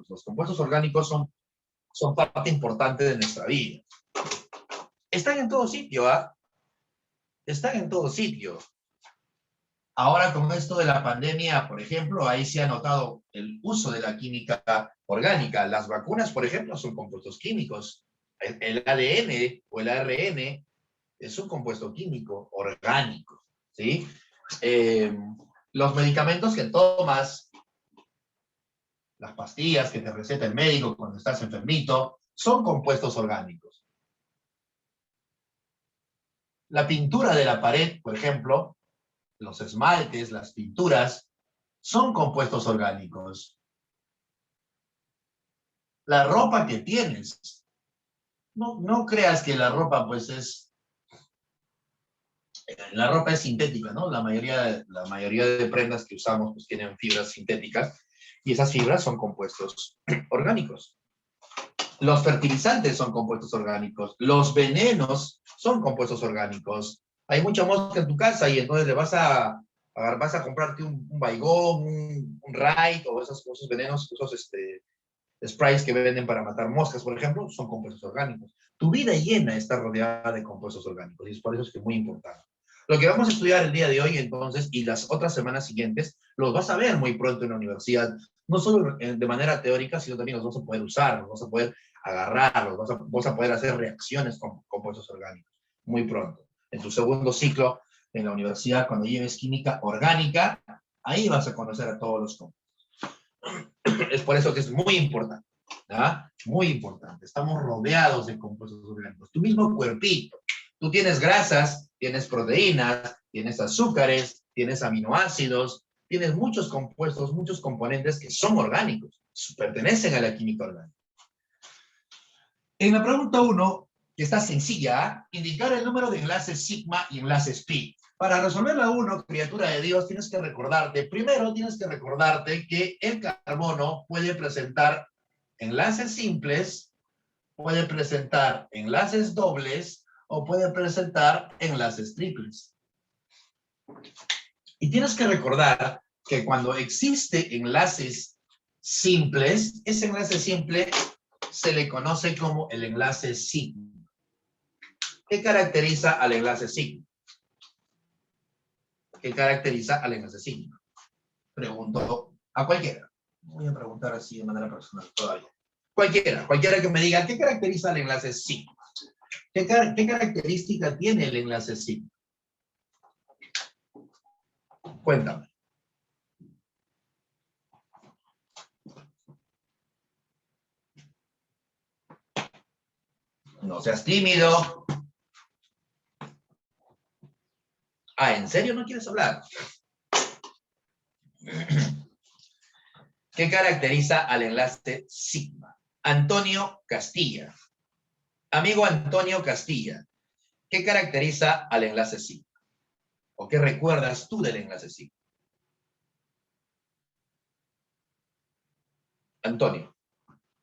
Los compuestos orgánicos son parte importante de nuestra vida. Están en todo sitio, ¿ah? Están en todo sitio. Ahora con esto de la pandemia, por ejemplo, ahí se ha notado el uso de la química orgánica. Las vacunas, por ejemplo, son compuestos químicos. El ADN o el ARN es un compuesto químico orgánico, ¿sí? Los medicamentos que tomas, las pastillas que te receta el médico cuando estás enfermito, son compuestos orgánicos. La pintura de la pared, por ejemplo, los esmaltes, las pinturas, son compuestos orgánicos. La ropa que tienes, no creas que la ropa pues la ropa es sintética, ¿no? La mayoría de prendas que usamos pues tienen fibras sintéticas y esas fibras son compuestos orgánicos. Los fertilizantes son compuestos orgánicos. Los venenos son compuestos orgánicos. Hay mucha mosca en tu casa y entonces le vas a comprarte un Baygon, un Raid o esos venenos, esos sprays que venden para matar moscas, por ejemplo, son compuestos orgánicos. Tu vida llena está rodeada de compuestos orgánicos y es por eso es que es muy importante. Lo que vamos a estudiar el día de hoy, entonces, y las otras semanas siguientes, los vas a ver muy pronto en la universidad, no solo de manera teórica, sino también los vas a poder usar, los vas a poder agarrar, vas a poder hacer reacciones con compuestos orgánicos muy pronto. En tu segundo ciclo en la universidad, cuando lleves química orgánica, ahí vas a conocer a todos los compuestos. Es por eso que es muy importante, ¿ah? Muy importante. Estamos rodeados de compuestos orgánicos. Tu mismo cuerpito. Tú tienes grasas, tienes proteínas, tienes azúcares, tienes aminoácidos, tienes muchos compuestos, muchos componentes que son orgánicos, pertenecen a la química orgánica. En la pregunta 1, que está sencilla, indicar el número de enlaces sigma y enlaces pi. Para resolver la 1, criatura de Dios, primero tienes que recordarte que el carbono puede presentar enlaces simples, puede presentar enlaces dobles o puede presentar enlaces triples. Y tienes que recordar que cuando existe enlaces simples, ese enlace simple se le conoce como el enlace sigma. ¿Qué caracteriza al enlace sigma? ¿Qué caracteriza al enlace sigma? Pregunto a cualquiera. Voy a preguntar así de manera personal todavía. Cualquiera que me diga, ¿qué caracteriza al enlace sigma? ¿Qué característica tiene el enlace sigma? Cuéntame. No seas tímido. Ah, ¿en serio no quieres hablar? ¿Qué caracteriza al enlace sigma? Antonio Castilla. Amigo Antonio Castilla, ¿qué caracteriza al enlace sigma? ¿O qué recuerdas tú del enlace sigma? Antonio.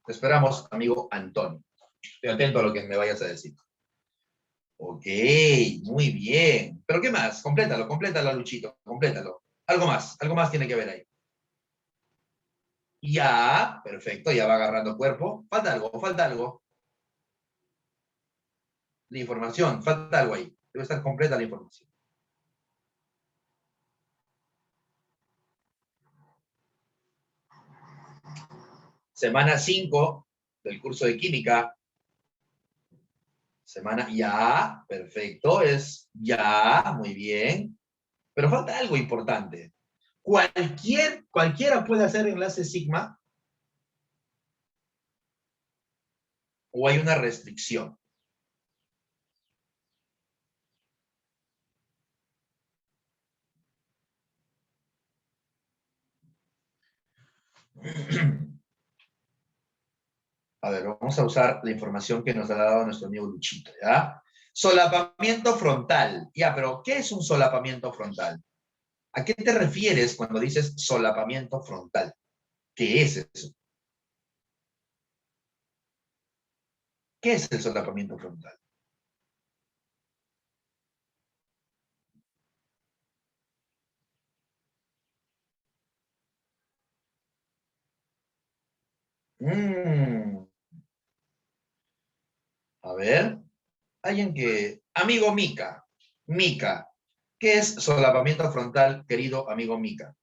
Te esperamos, amigo Antonio. Estoy atento a lo que me vayas a decir. Ok, muy bien. ¿Pero qué más? Complétalo, Luchito, complétalo. Algo más tiene que ver ahí. Ya, perfecto, ya va agarrando cuerpo. Falta algo. La información, falta algo ahí. Debe estar completa la información. Semana 5 del curso de química. Ya, perfecto, ya, muy bien. Pero falta algo importante. ¿Cualquiera puede hacer enlace sigma? ¿O hay una restricción? A ver, vamos a usar la información que nos ha dado nuestro amigo Luchito, ¿ya? Solapamiento frontal. Ya, pero ¿qué es un solapamiento frontal? ¿A qué te refieres cuando dices solapamiento frontal? ¿Qué es eso? ¿Qué es el solapamiento frontal? Mm, a ver. Alguien que... Amigo Mica. Mica. ¿Qué es solapamiento frontal, querido amigo Mica?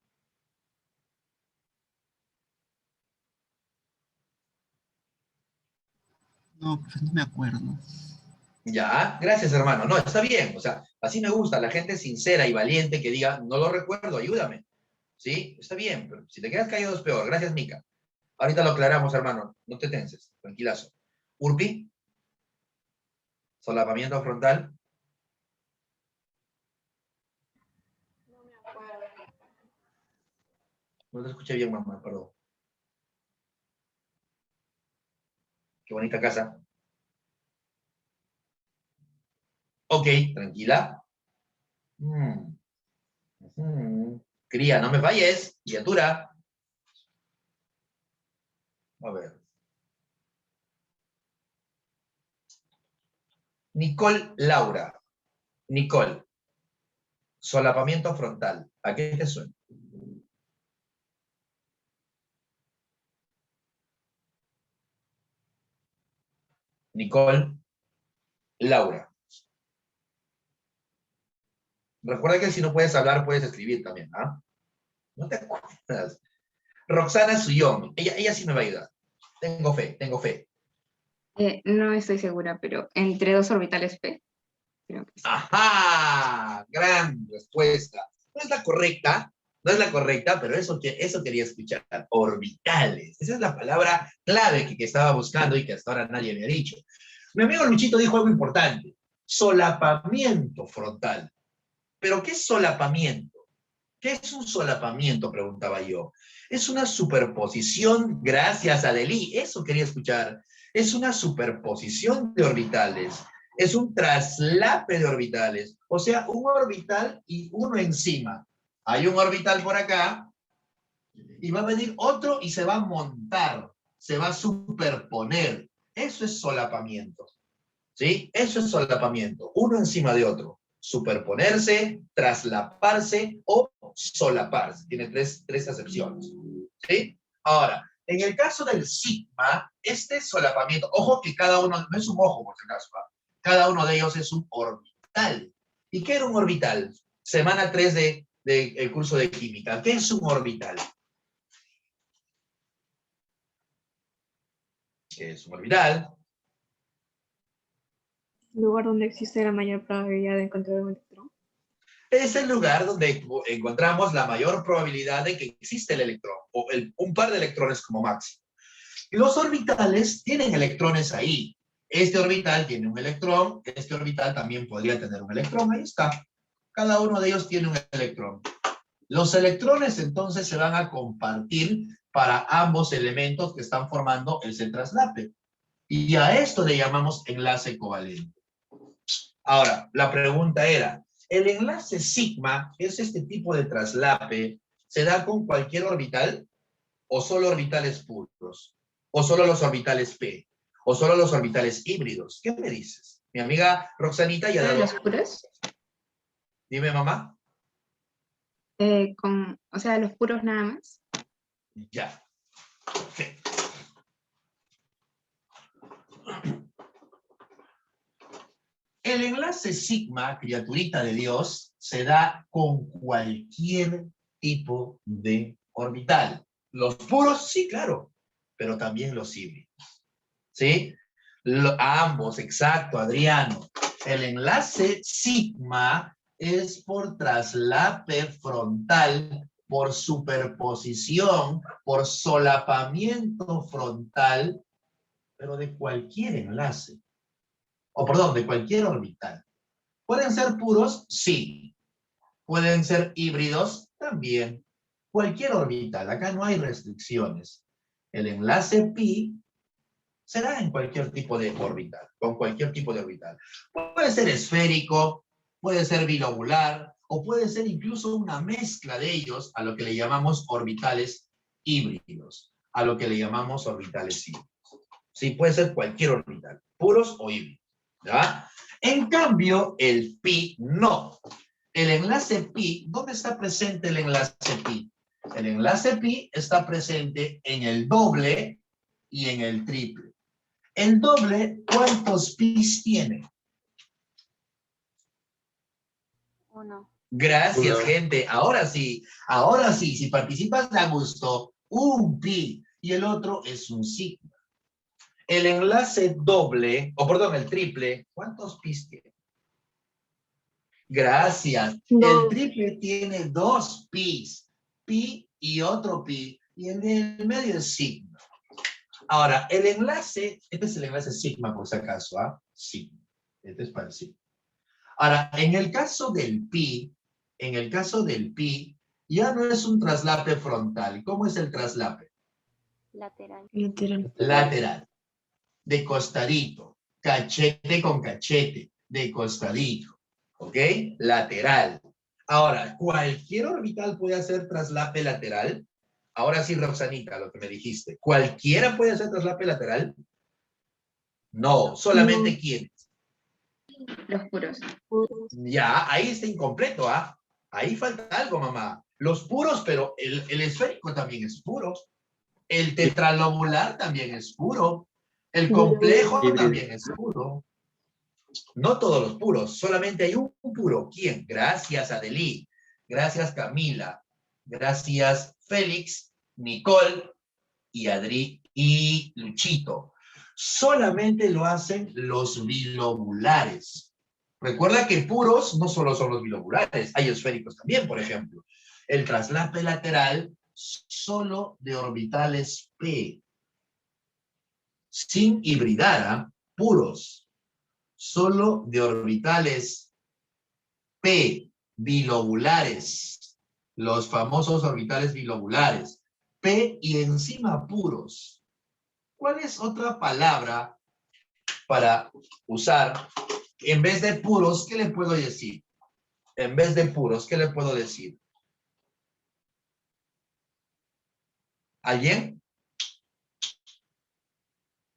No, profe, no me acuerdo. Ya, gracias hermano. No, está bien. O sea, así me gusta. La gente sincera y valiente que diga, no lo recuerdo, ayúdame. ¿Sí? Está bien. Pero si te quedas callado es peor. Gracias, Mica. Ahorita lo aclaramos, hermano. No te tenses. Tranquilazo. Urpi. Solapamiento frontal. No me acuerdo. No te escuché bien, mamá, perdón. Qué bonita casa. Ok, tranquila. Mm, Cría, no me falles, criatura. A ver. Nicole Laura. Nicole. Solapamiento frontal. ¿A qué te suena? Nicole Laura. Recuerda que si no puedes hablar, puedes escribir también, ¿ah? No te acuerdas. Roxana Suyón. Ella sí me va a ayudar. Tengo fe, tengo fe. No estoy segura, pero entre dos orbitales P, creo que sí. ¡Ajá! Gran respuesta. No es la correcta, no es la correcta, pero eso quería escuchar. Orbitales. Esa es la palabra clave que estaba buscando y que hasta ahora nadie me ha dicho. Mi amigo Luchito dijo algo importante. Solapamiento frontal. ¿Pero qué es solapamiento? ¿Qué es un solapamiento? Preguntaba yo. Es una superposición, gracias a Delí, eso quería escuchar. Es una superposición de orbitales. Es un traslape de orbitales. O sea, un orbital y uno encima. Hay un orbital por acá y va a venir otro y se va a montar, se va a superponer. Eso es solapamiento. ¿Sí? Eso es solapamiento, uno encima de otro. Superponerse, traslaparse o solaparse. Tiene tres acepciones. ¿Sí? Ahora, en el caso del sigma, este solapamiento, ojo que cada uno, no es un ojo por si acaso, ¿va? Cada uno de ellos es un orbital. ¿Y qué era un orbital? Semana 3 del curso de química. ¿Qué es un orbital? ¿Qué es un orbital? Lugar donde existe la mayor probabilidad de encontrar un electrón. Es el lugar donde encontramos la mayor probabilidad de que existe el electrón, o un par de electrones como máximo. Y los orbitales tienen electrones ahí. Este orbital tiene un electrón, este orbital también podría tener un electrón, ahí está. Cada uno de ellos tiene un electrón. Los electrones entonces se van a compartir para ambos elementos que están formando ese traslape. Y a esto le llamamos enlace covalente. Ahora, la pregunta era, ¿el enlace sigma, que es este tipo de traslape, se da con cualquier orbital o solo orbitales puros? ¿O solo los orbitales P? ¿O solo los orbitales híbridos? ¿Qué me dices? Mi amiga Roxanita ya ha ¿De dado... los puros? Dime, mamá. O sea, los puros nada más. Ya. Perfecto. El enlace sigma, criaturita de Dios, se da con cualquier tipo de orbital. Los puros, sí, claro, pero también los híbridos. ¿Sí? Ambos, exacto, Adriano. El enlace sigma es por traslape frontal, por superposición, por solapamiento frontal, pero de cualquier enlace. O perdón, de cualquier orbital. ¿Pueden ser puros? Sí. ¿Pueden ser híbridos? También. Cualquier orbital. Acá no hay restricciones. El enlace pi será en cualquier tipo de orbital, con cualquier tipo de orbital. Puede ser esférico, puede ser bilobular, o puede ser incluso una mezcla de ellos a lo que le llamamos orbitales híbridos. A lo que le llamamos orbitales híbridos. Sí, puede ser cualquier orbital, puros o híbridos. ¿Ya? En cambio, el pi no. El enlace pi, ¿dónde está presente el enlace pi? El enlace pi está presente en el doble y en el triple. El doble, ¿cuántos pis tiene? 1. Gracias, 1. gente. Ahora sí, si participas da gusto, un pi y el otro es un sigma. El enlace doble, o perdón, el triple, ¿cuántos pis tiene? Gracias. El 2. triple tiene 2 pis, pi y otro pi, y el del medio es sigma. Ahora, el enlace, este es el enlace sigma por si acaso, ¿ah? Sigma. Este es para el sigma. Ahora, en el caso del pi, ya no es un traslape frontal. ¿Cómo es el traslape? Lateral. Lateral. Lateral. De costadito. Cachete con cachete. De costadito. ¿Ok? Lateral. Ahora, ¿cualquier orbital puede hacer traslape lateral? Ahora sí, Roxanita, lo que me dijiste. ¿Cualquiera puede hacer traslape lateral? No, solamente No. ¿quién? Los puros. Ya, ahí está incompleto, ¿ah? Ahí falta algo, mamá. Los puros, pero el esférico también es puro. El tetralobular también es puro. El complejo Híbrido. también es puro. No todos los puros, solamente hay un puro. ¿Quién? Gracias, Adelí. Gracias, Camila. Gracias, Félix, Nicole y Adri y Luchito. Solamente lo hacen los bilobulares. Recuerda que puros no solo son los bilobulares, hay esféricos también, por ejemplo. El traslape lateral solo de orbitales P. Sin hibridar, ¿ah? Puros. Solo de orbitales P, bilobulares. Los famosos orbitales bilobulares. P y encima puros. ¿Cuál es otra palabra para usar? En vez de puros, ¿qué le puedo decir? En vez de puros, ¿qué le puedo decir? ¿Alguien?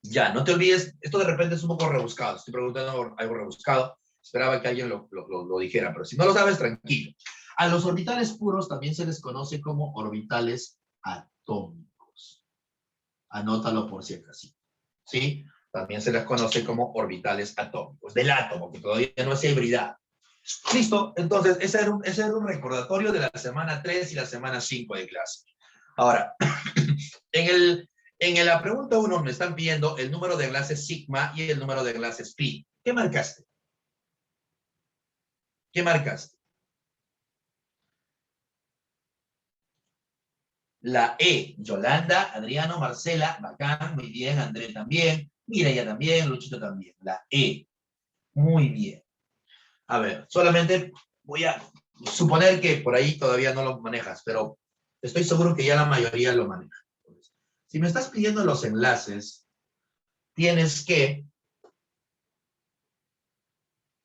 Ya, no te olvides, esto de repente es un poco rebuscado, estoy preguntando algo rebuscado, esperaba que alguien lo dijera, pero si no lo sabes, tranquilo. A los orbitales puros también se les conoce como orbitales atómicos. Anótalo por si acaso. ¿Sí? También se les conoce como orbitales atómicos, del átomo, que todavía no es hibridado. Listo, entonces ese era un recordatorio de la semana 3 y la semana 5 de clase. Ahora, en la pregunta 1 me están pidiendo el número de enlaces sigma y el número de enlaces pi. ¿Qué marcaste? ¿Qué marcaste? La E, Yolanda, Adriano, Marcela, bacán, muy bien, André también, Mireya también, Luchito también. La E, muy bien. A ver, solamente voy a suponer que por ahí todavía no lo manejas, pero estoy seguro que ya la mayoría lo maneja. Si me estás pidiendo los enlaces, tienes que...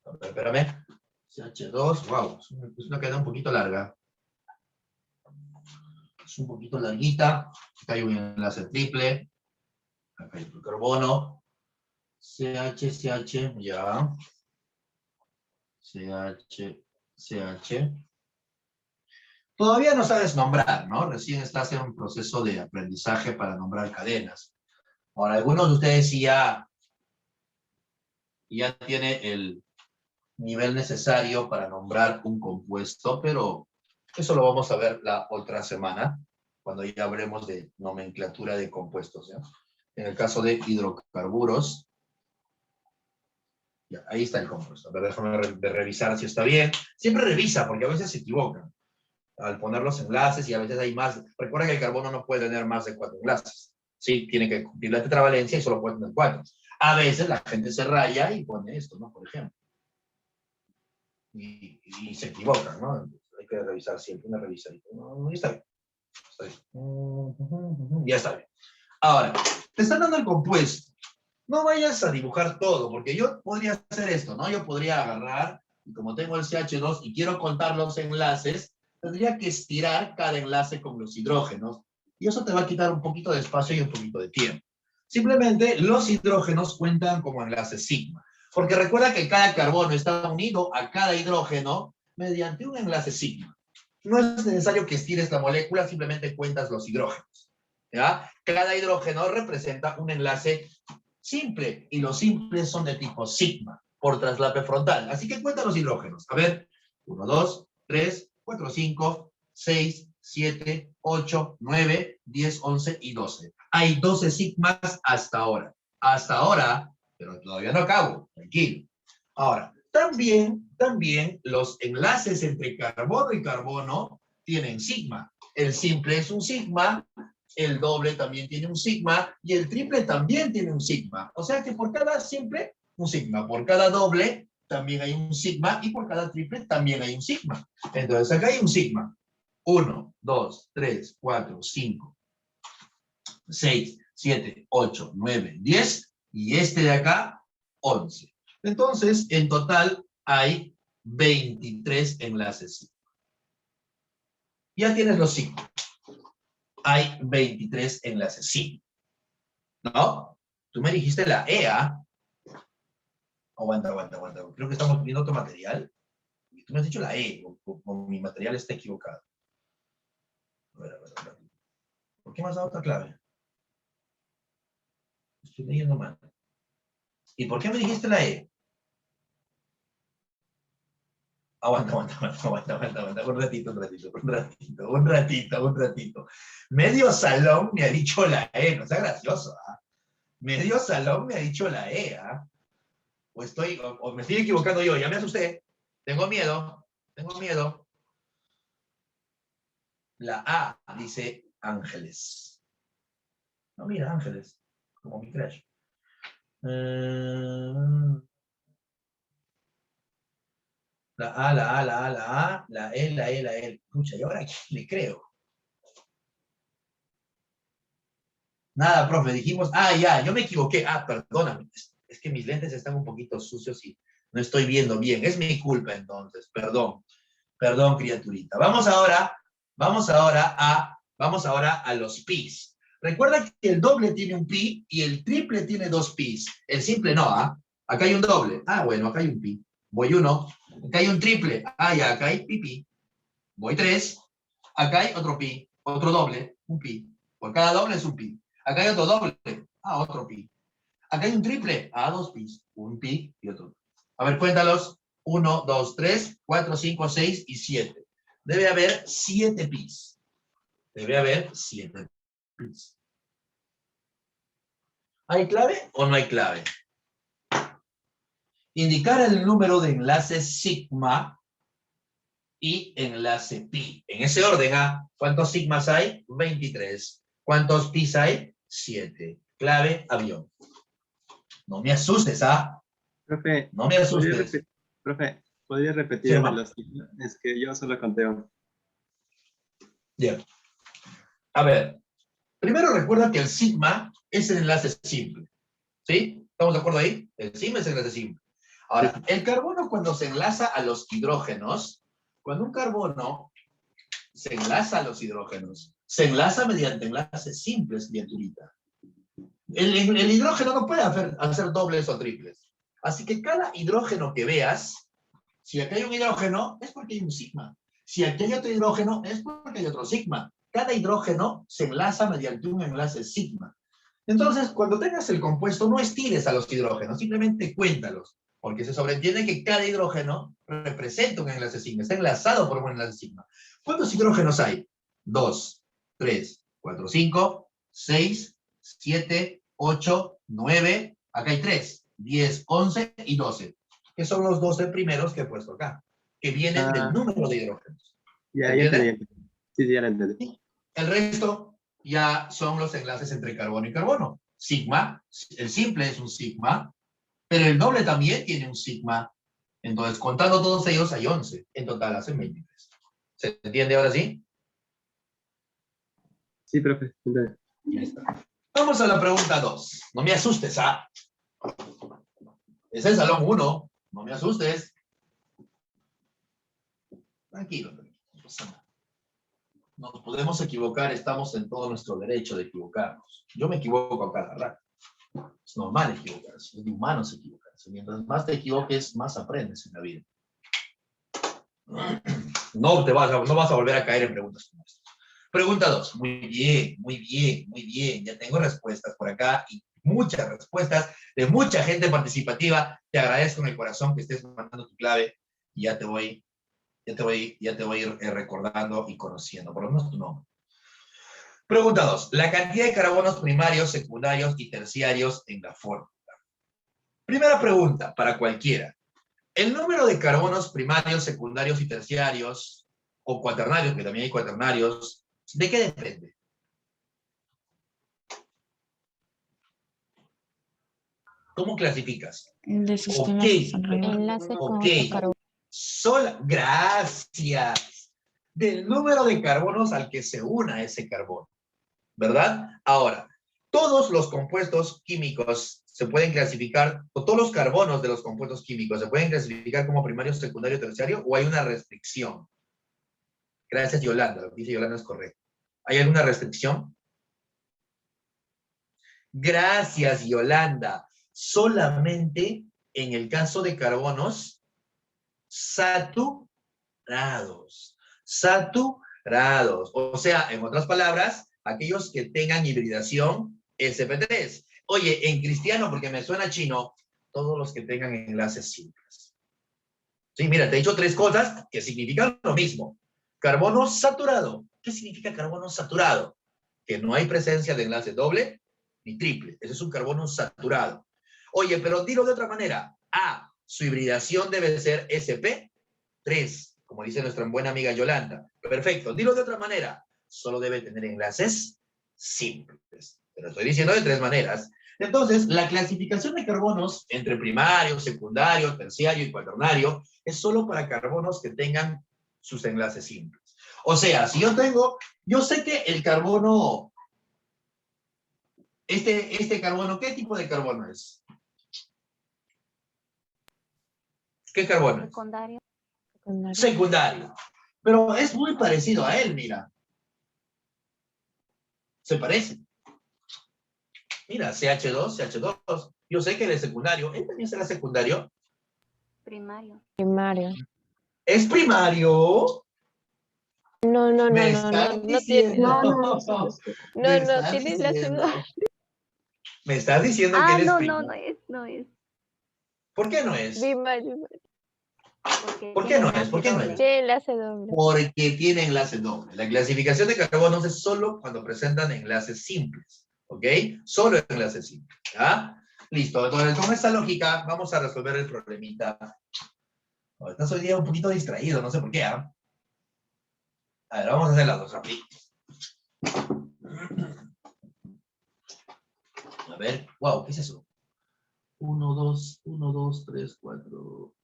A ver, espérame. CH2, wow, es una cadena un poquito larga. Es un poquito larguita. Acá hay un enlace triple. Acá hay otro carbono. CH, ya. CH. Todavía no sabes nombrar, ¿no? Recién estás en un proceso de aprendizaje para nombrar cadenas. Ahora, algunos de ustedes ya tiene el nivel necesario para nombrar un compuesto, pero eso lo vamos a ver la otra semana, cuando ya hablemos de nomenclatura de compuestos, ¿ya? En el caso de hidrocarburos, ya, ahí está el compuesto. A ver, déjame revisar si está bien. Siempre revisa, porque a veces se equivocan al poner los enlaces y a veces hay más. Recuerda que el carbono no puede tener más de 4 enlaces. Sí, tiene que cumplir la tetravalencia y solo puede tener 4. A veces la gente se raya y pone esto, ¿no? Por ejemplo. Y se equivocan, ¿no? Hay que revisar siempre, una revisadita. No, está bien. Está bien. Ya está bien. Ahora, te están dando el compuesto. No vayas a dibujar todo, porque yo podría hacer esto, ¿no? Yo podría agarrar, y como tengo el CH2 y quiero contar los enlaces, tendría que estirar cada enlace con los hidrógenos, y eso te va a quitar un poquito de espacio y un poquito de tiempo. Simplemente los hidrógenos cuentan como enlaces sigma, porque recuerda que cada carbono está unido a cada hidrógeno mediante un enlace sigma. No es necesario que estires la molécula, simplemente cuentas los hidrógenos. ¿Ya? Cada hidrógeno representa un enlace simple, y los simples son de tipo sigma, por traslape frontal. Así que cuenta los hidrógenos. A ver, 1, 2, 3, 4, 5, 6, 7, 8, 9, 10, 11 y 12. Hay 12 sigmas hasta ahora. Hasta ahora, pero todavía no acabo, tranquilo. Ahora, también los enlaces entre carbono y carbono tienen sigma. El simple es un sigma, el doble también tiene un sigma, y el triple también tiene un sigma. O sea que por cada simple, un sigma. Por cada doble, también hay un sigma, y por cada triple también hay un sigma. Entonces acá hay un sigma. 1, 2, 3, 4, 5, 6, 7, 8, 9, 10, y este de acá, 11. Entonces, en total hay 23 enlaces sigma. Ya tienes los sigma. Hay 23 enlaces sigma. ¿No? Tú me dijiste la EA. Aguanta. Creo que estamos viendo otro material. Y tú me has dicho la E, o mi material está equivocado. A ver. ¿Por qué me has dado otra clave? Estoy leyendo mal. ¿Y por qué me dijiste la E? Aguanta. Un ratito. Medio salón me ha dicho la E, no sea gracioso, ¿ah? Medio salón me ha dicho la E, ¿ah? O me estoy equivocando yo, ya me asusté. Tengo miedo. La A dice Ángeles. No, mira, Ángeles, como mi crush. La A, la E. Escucha, ¿y ahora a quién le creo? Nada, profe, dijimos, ya, yo me equivoqué. Perdóname, es que mis lentes están un poquito sucios y no estoy viendo bien. Es mi culpa entonces, perdón, criaturita. Vamos ahora a los pis. Recuerda que el doble tiene un pi y el triple tiene 2 pis. El simple no, ¿ah? Acá hay un doble. Bueno, acá hay un pi. Voy 1. Acá hay un triple. Ya, acá hay pi. Voy 3. Acá hay otro pi. Otro doble. Un pi. Por cada doble es un pi. Acá hay otro doble. Otro pi. Acá hay un triple. 2 pis. Un pi y otro. A ver, cuéntalos. 1, 2, 3, 4, 5, 6 y 7. Debe haber 7 pis. ¿Hay clave o no hay clave? Indicar el número de enlaces sigma y enlace pi. En ese orden, ¿cuántos sigmas hay? 23. ¿Cuántos pis hay? 7. Clave, avión. No me asustes, Profe, no me asustes. ¿podría repetirme los signos? Es que yo solo conté uno. Bien. A ver, primero recuerda que el sigma es el enlace simple. ¿Sí? ¿Estamos de acuerdo ahí? El sigma es el enlace simple. Ahora, el carbono cuando se enlaza a los hidrógenos, cuando un carbono se enlaza a los hidrógenos, se enlaza mediante enlaces simples, criaturita. El hidrógeno no puede hacer dobles o triples. Así que cada hidrógeno que veas, si aquí hay un hidrógeno, es porque hay un sigma. Si aquí hay otro hidrógeno, es porque hay otro sigma. Cada hidrógeno se enlaza mediante un enlace sigma. Entonces, cuando tengas el compuesto, no estires a los hidrógenos, simplemente cuéntalos, porque se sobreentiende que cada hidrógeno representa un enlace sigma, está enlazado por un enlace sigma. ¿Cuántos hidrógenos hay? 2, 3, 4, 5, 6, 7, 8, 9, acá hay 3, 10, 11 y 12, que son los 12 primeros que he puesto acá, que vienen del número de hidrógenos. Ya entendí. Sí, ya lo entendí. El resto ya son los enlaces entre carbono y carbono. Sigma, el simple es un sigma, pero el doble también tiene un sigma. Entonces, contando todos ellos, hay 11. En total hacen 23. ¿Se entiende ahora sí? Sí, profe. Ya está. Vamos a la pregunta 2. No me asustes, Es el salón 1. No me asustes. Tranquilo, no pasa nada. Nos podemos equivocar, estamos en todo nuestro derecho de equivocarnos. Yo me equivoco a cada rato. Es normal equivocarse, es de humanos equivocarse. Mientras más te equivoques, más aprendes en la vida. No vas a volver a caer en preguntas como estas. Pregunta 2. Muy bien, muy bien, muy bien. Ya tengo respuestas por acá y muchas respuestas de mucha gente participativa. Te agradezco en el corazón que estés mandando tu clave y ya te voy a ir recordando y conociendo, por lo menos tu nombre. Pregunta 2. La cantidad de carbonos primarios, secundarios y terciarios en la fórmula. Primera pregunta para cualquiera. El número de carbonos primarios, secundarios y terciarios, o cuaternarios, que también hay cuaternarios, ¿de qué depende? ¿Cómo clasificas? Del sistema Ok, alrededor. Enlace con ok. otro carbono. Gracias. Del número de carbonos al que se una ese carbono, ¿verdad? Ahora, todos los compuestos químicos se pueden clasificar, o todos los carbonos de los compuestos químicos se pueden clasificar como primario, secundario, terciario, o hay una restricción. Gracias, Yolanda. Lo que dice Yolanda es correcto. ¿Hay alguna restricción? Gracias, Yolanda. Solamente en el caso de carbonos saturados. Saturados. O sea, en otras palabras, aquellos que tengan hibridación sp3. Oye, en cristiano, porque me suena chino, todos los que tengan enlaces simples. Sí, mira, te he dicho 3 cosas que significan lo mismo. Carbono saturado. ¿Qué significa carbono saturado? Que no hay presencia de enlace doble ni triple. Ese es un carbono saturado. Oye, pero dilo de otra manera. A, su hibridación debe ser sp3, como dice nuestra buena amiga Yolanda. Perfecto. Dilo de otra manera. Solo debe tener enlaces simples. Te lo estoy diciendo de 3 maneras. Entonces, la clasificación de carbonos entre primario, secundario, terciario y cuaternario es solo para carbonos que tengan sus enlaces simples. O sea, si yo sé que el carbono, este carbono, ¿qué tipo de carbono es? ¿Qué carbono es? Secundario. Secundario. Pero es muy parecido a él, mira. Se parece. Mira, CH2, CH2. Yo sé que él es secundario. ¿Él también será secundario? Primario. Primario. ¿Es primario? No, no, Me no, no, estás no, no tiene. diciendo. No, no, tienes la segunda. Me estás diciendo que Ah, él es no, primario. no es. ¿Por qué no es? Primario. ¿Por qué tiene no es? enlace ¿Por qué no doble. es? Tiene enlace doble. Porque tiene enlace doble. La clasificación de carbonos es solo cuando presentan enlaces simples. ¿Ok? Solo enlaces simples. ¿Ya? Listo. Entonces, con esta lógica, vamos a resolver el problemita. Estás hoy día un poquito distraído, no sé por qué. A ver, vamos a hacer las dos rapidito. A ver, wow, ¿qué es eso? 1, 2, 1, 2, 3, 4.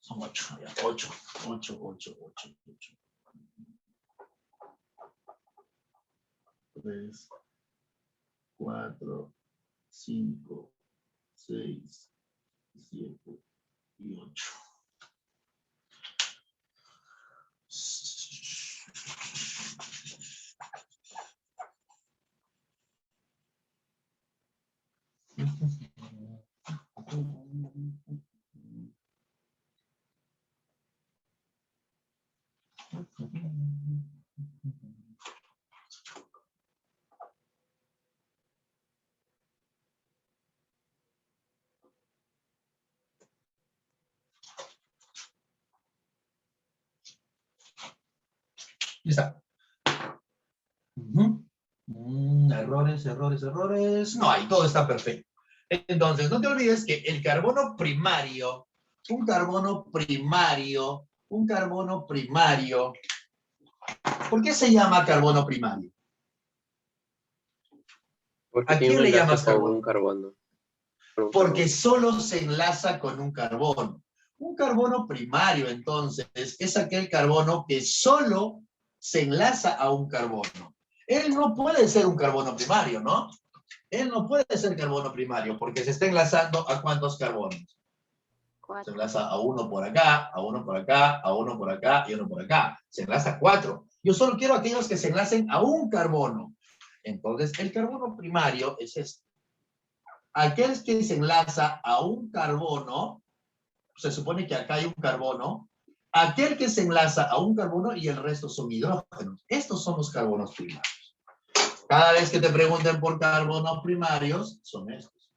Son 8, ya, 8. 3, 4, 5, 6, 7 y 8. Ya está. Errores. No hay, todo está perfecto. Entonces, no te olvides que el carbono primario, un carbono primario, ¿por qué se llama carbono primario? Porque ¿A tiene quién un le enlace llamas con carbono? un carbono. Con un Porque carbono. solo se enlaza con un carbono. Un carbono primario, entonces, es aquel carbono que solo se enlaza a un carbono. Él no puede ser un carbono primario, ¿no? Él no puede ser carbono primario porque se está enlazando a ¿cuántos carbonos? Se 4. enlaza a uno por acá, a uno por acá, a uno por acá y uno por acá. Se enlaza a 4. Yo solo quiero aquellos que se enlacen a un carbono. Entonces, el carbono primario es este. Aquel que se enlaza a un carbono, se supone que acá hay un carbono, aquel que se enlaza a un carbono y el resto son hidrógenos. Estos son los carbonos primarios. Cada vez que te pregunten por carbonos primarios, son estos.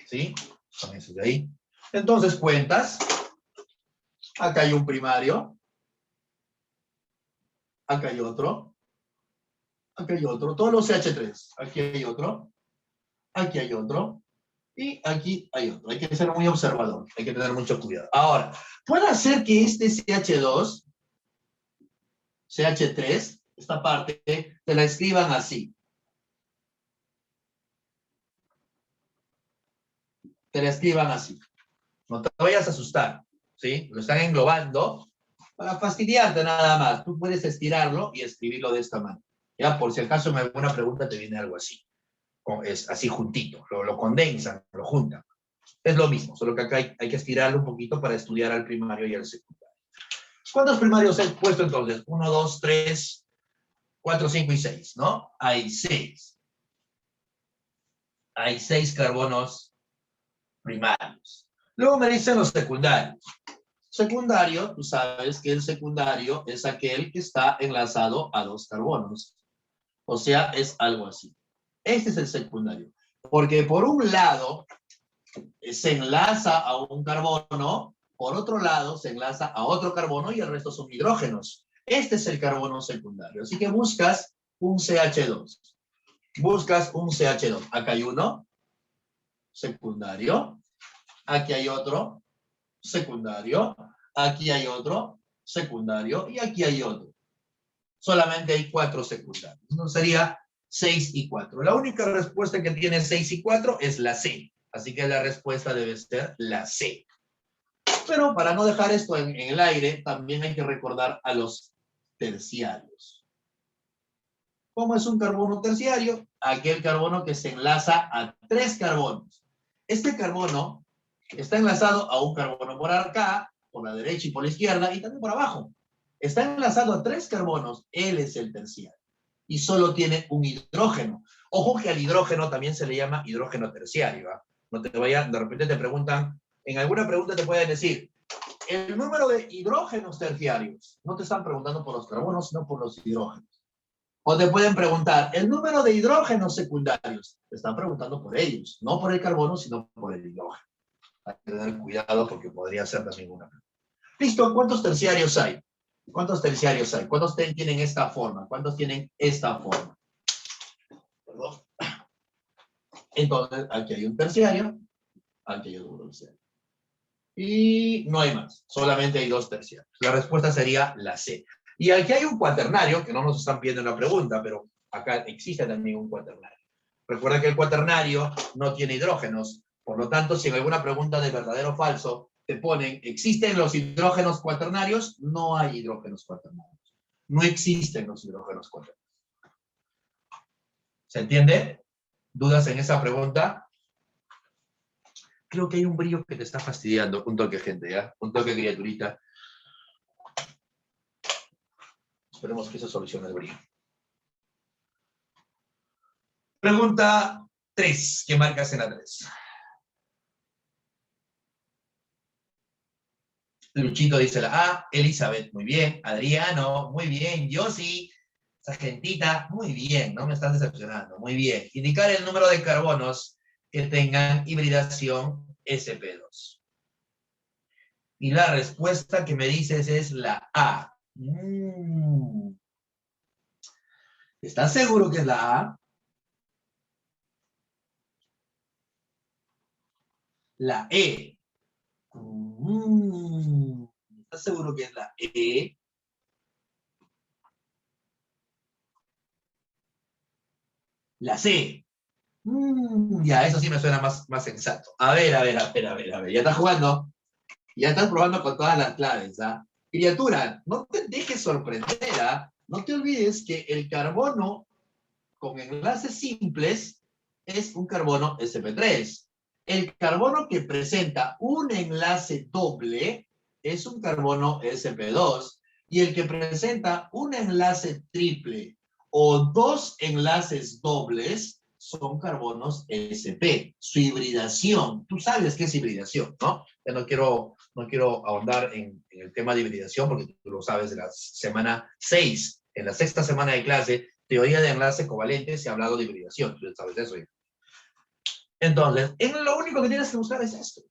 ¿Sí? Son esos de ahí. Entonces cuentas. Acá hay un primario. Acá hay otro. Acá hay otro. Todos los CH3. Aquí hay otro. Aquí hay otro. Y aquí hay otro. Hay que ser muy observador. Hay que tener mucho cuidado. Ahora, puede ser que este CH2, CH3, esta parte, te la escriban así. Te la escriban así. No te vayas a asustar. ¿Sí? Lo están englobando para fastidiarte nada más. Tú puedes estirarlo y escribirlo de esta manera. Ya, por si acaso en alguna pregunta te viene algo así. Es así juntito. Lo condensan, lo juntan. Es lo mismo, solo que acá hay que estirarlo un poquito para estudiar al primario y al secundario. ¿Cuántos primarios he puesto entonces? 1, 2, 3, 4, 5 y 6, ¿no? Hay 6. Hay 6 carbonos primarios. Luego me dicen los secundarios. Secundario, tú sabes que el secundario es aquel que está enlazado a 2 carbonos. O sea, es algo así. Este es el secundario. Porque por un lado se enlaza a un carbono, por otro lado se enlaza a otro carbono y el resto son hidrógenos. Este es el carbono secundario. Así que buscas un CH2. Buscas un CH2. Acá hay uno, secundario. Aquí hay otro, secundario. Aquí hay otro, secundario. Y aquí hay otro. Solamente hay 4 secundarios. No sería 6 y 4. La única respuesta que tiene 6 y 4 es la C. Así que la respuesta debe ser la C. Pero para no dejar esto en el aire, también hay que recordar a los terciarios. ¿Cómo es un carbono terciario? Aquel carbono que se enlaza a 3 carbonos. Este carbono está enlazado a un carbono por acá, por la derecha y por la izquierda, y también por abajo. Está enlazado a 3 carbonos. Él es el terciario. Y solo tiene un hidrógeno. Ojo que al hidrógeno también se le llama hidrógeno terciario. ¿Eh? No te vayan, de repente te preguntan, en alguna pregunta te pueden decir, el número de hidrógenos terciarios. No te están preguntando por los carbonos, sino por los hidrógenos. O te pueden preguntar, el número de hidrógenos secundarios. Te están preguntando por ellos, no por el carbono, sino por el hidrógeno. Hay que tener cuidado porque podría ser también una pregunta. Listo, ¿cuántos terciarios hay? ¿Cuántos terciarios hay? ¿Cuántos tienen esta forma? ¿Cuántos tienen esta forma? Perdón. Entonces, aquí hay un terciario, aquí hay otro terciario. Y no hay más, solamente hay 2 terciarios. La respuesta sería la C. Y aquí hay un cuaternario, que no nos están pidiendo en la pregunta, pero acá existe también un cuaternario. Recuerda que el cuaternario no tiene hidrógenos, por lo tanto, si en alguna pregunta de verdadero o falso te ponen, ¿existen los hidrógenos cuaternarios? No hay hidrógenos cuaternarios. No existen los hidrógenos cuaternarios. ¿Se entiende? ¿Dudas en esa pregunta? Creo que hay un brillo que te está fastidiando. Un toque, gente, ¿ya? Un toque, criaturita. Esperemos que se solucione el brillo. Pregunta 3. ¿Qué marcas en la 3? Luchito dice la A. Elizabeth, muy bien. Adriano, muy bien. Yossi, Sargentita, muy bien. No me estás decepcionando. Muy bien. Indicar el número de carbonos que tengan hibridación sp2. Y la respuesta que me dices es la A. ¿Estás seguro que es la A? La E. ¿Estás seguro que es la E? La C. Ya, eso sí me suena más sensato. A ver. Ya estás jugando. Ya estás probando con todas las claves, ¿ah? Criatura, no te dejes sorprender, ¿ah? No te olvides que el carbono con enlaces simples es un carbono sp3. El carbono que presenta un enlace doble es un carbono sp2. Y el que presenta un enlace triple o 2 enlaces dobles son carbonos sp. Su hibridación, tú sabes qué es hibridación, ¿no? Ya no quiero no quiero ahondar en el tema de hibridación, porque tú lo sabes, de la semana 6, en la 6ª semana de clase, teoría de enlace covalente, se ha hablado de hibridación, tú sabes eso ya. Entonces, lo único que tienes que buscar es esto.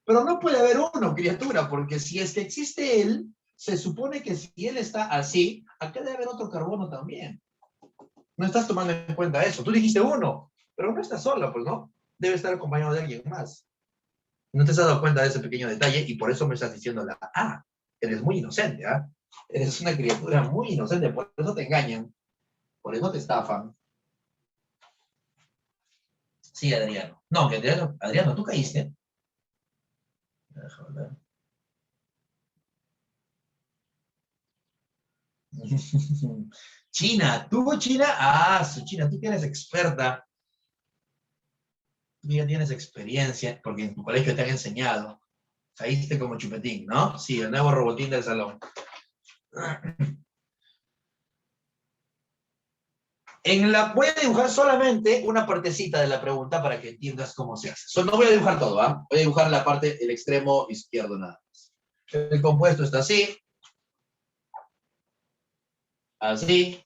Pero no puede haber uno, criatura, porque si es que existe él, se supone que si él está así, acá debe haber otro carbono también. No estás tomando en cuenta eso. Tú dijiste uno, pero no estás sola, pues, ¿no? Debe estar acompañado de alguien más. No te has dado cuenta de ese pequeño detalle y por eso me estás diciendo la A. Eres muy inocente, ¿ah? Eres una criatura muy inocente, por eso te engañan, por eso te estafan. Sí, Adriano. No, que Adriano, ¿tú caíste? Déjame ver. China, ¿tú, China? Ah, China, tú que eres experta. Tú ya tienes experiencia, porque en tu colegio te han enseñado. Caíste como chupetín, ¿no? Sí, el nuevo robotín del salón. Voy a dibujar solamente una partecita de la pregunta para que entiendas cómo se hace. No voy a dibujar todo, ¿ah? Voy a dibujar la parte, el extremo izquierdo nada más. El compuesto está así. Así.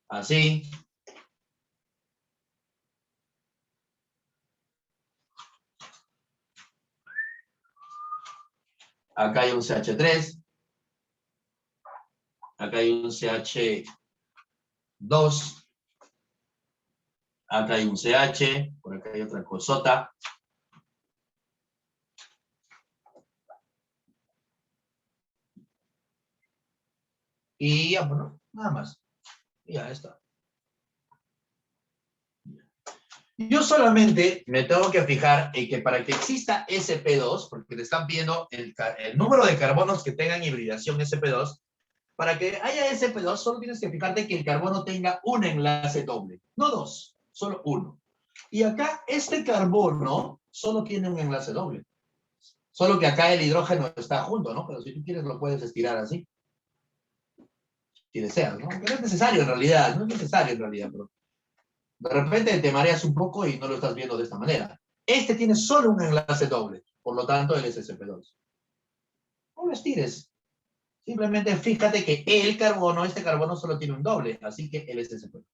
Así. Acá hay un CH3. Acá hay un CH2. Acá hay un CH. Por acá hay otra cosota. Y ya, bueno, nada más. Y ya está. Yo solamente me tengo que fijar en que para que exista sp2, porque te están pidiendo el número de carbonos que tengan hibridación sp2, para que haya sp2 solo tienes que fijarte que el carbono tenga un enlace doble, no dos, solo uno. Y acá este carbono solo tiene un enlace doble. Solo que acá el hidrógeno está junto, ¿no? Pero si tú quieres lo puedes estirar así. Si deseas, ¿no? Que no es necesario en realidad, no es necesario en realidad, pero de repente te mareas un poco y no lo estás viendo de esta manera. Este tiene solo un enlace doble, por lo tanto él es sp2. No lo estires. Simplemente fíjate que este carbono solo tiene un doble, así que él es sp2.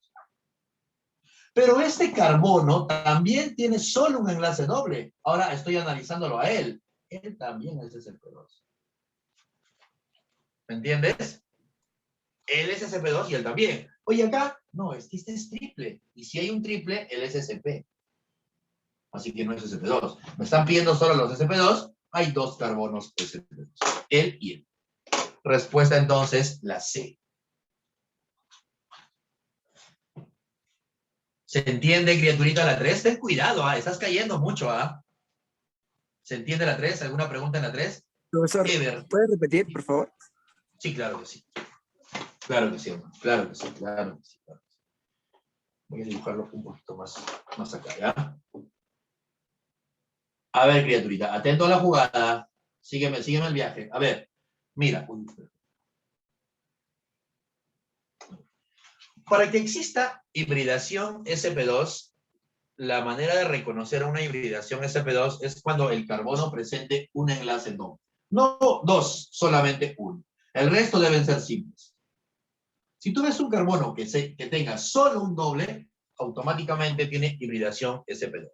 Pero este carbono también tiene solo un enlace doble. Ahora estoy analizándolo a él. Él también es sp2. ¿Me entiendes? Él es sp2 y él también. Oye, acá, no, es que este es triple. Y si hay un triple, él es sp. Así que no es sp2. Me están pidiendo solo los sp2. Hay dos carbonos sp2. Él y él. Respuesta entonces, la C. ¿Se entiende, criaturita, la 3? Ten cuidado, estás cayendo mucho, ¿Se entiende la 3? ¿Alguna pregunta en la 3? Profesor, Ever. ¿puede repetir, por favor? Sí, claro que sí. Claro que sí, hermano. Claro que sí, claro que sí. Claro que sí. Voy a dibujarlo un poquito más acá, ¿ya? A ver, criaturita, atento a la jugada. Sígueme el viaje. A ver, mira. Para que exista hibridación sp2, la manera de reconocer una hibridación sp2 es cuando el carbono presente un enlace doble. No dos, solamente uno. El resto deben ser simples. Si tú ves un carbono que tenga solo un doble, automáticamente tiene hibridación sp2.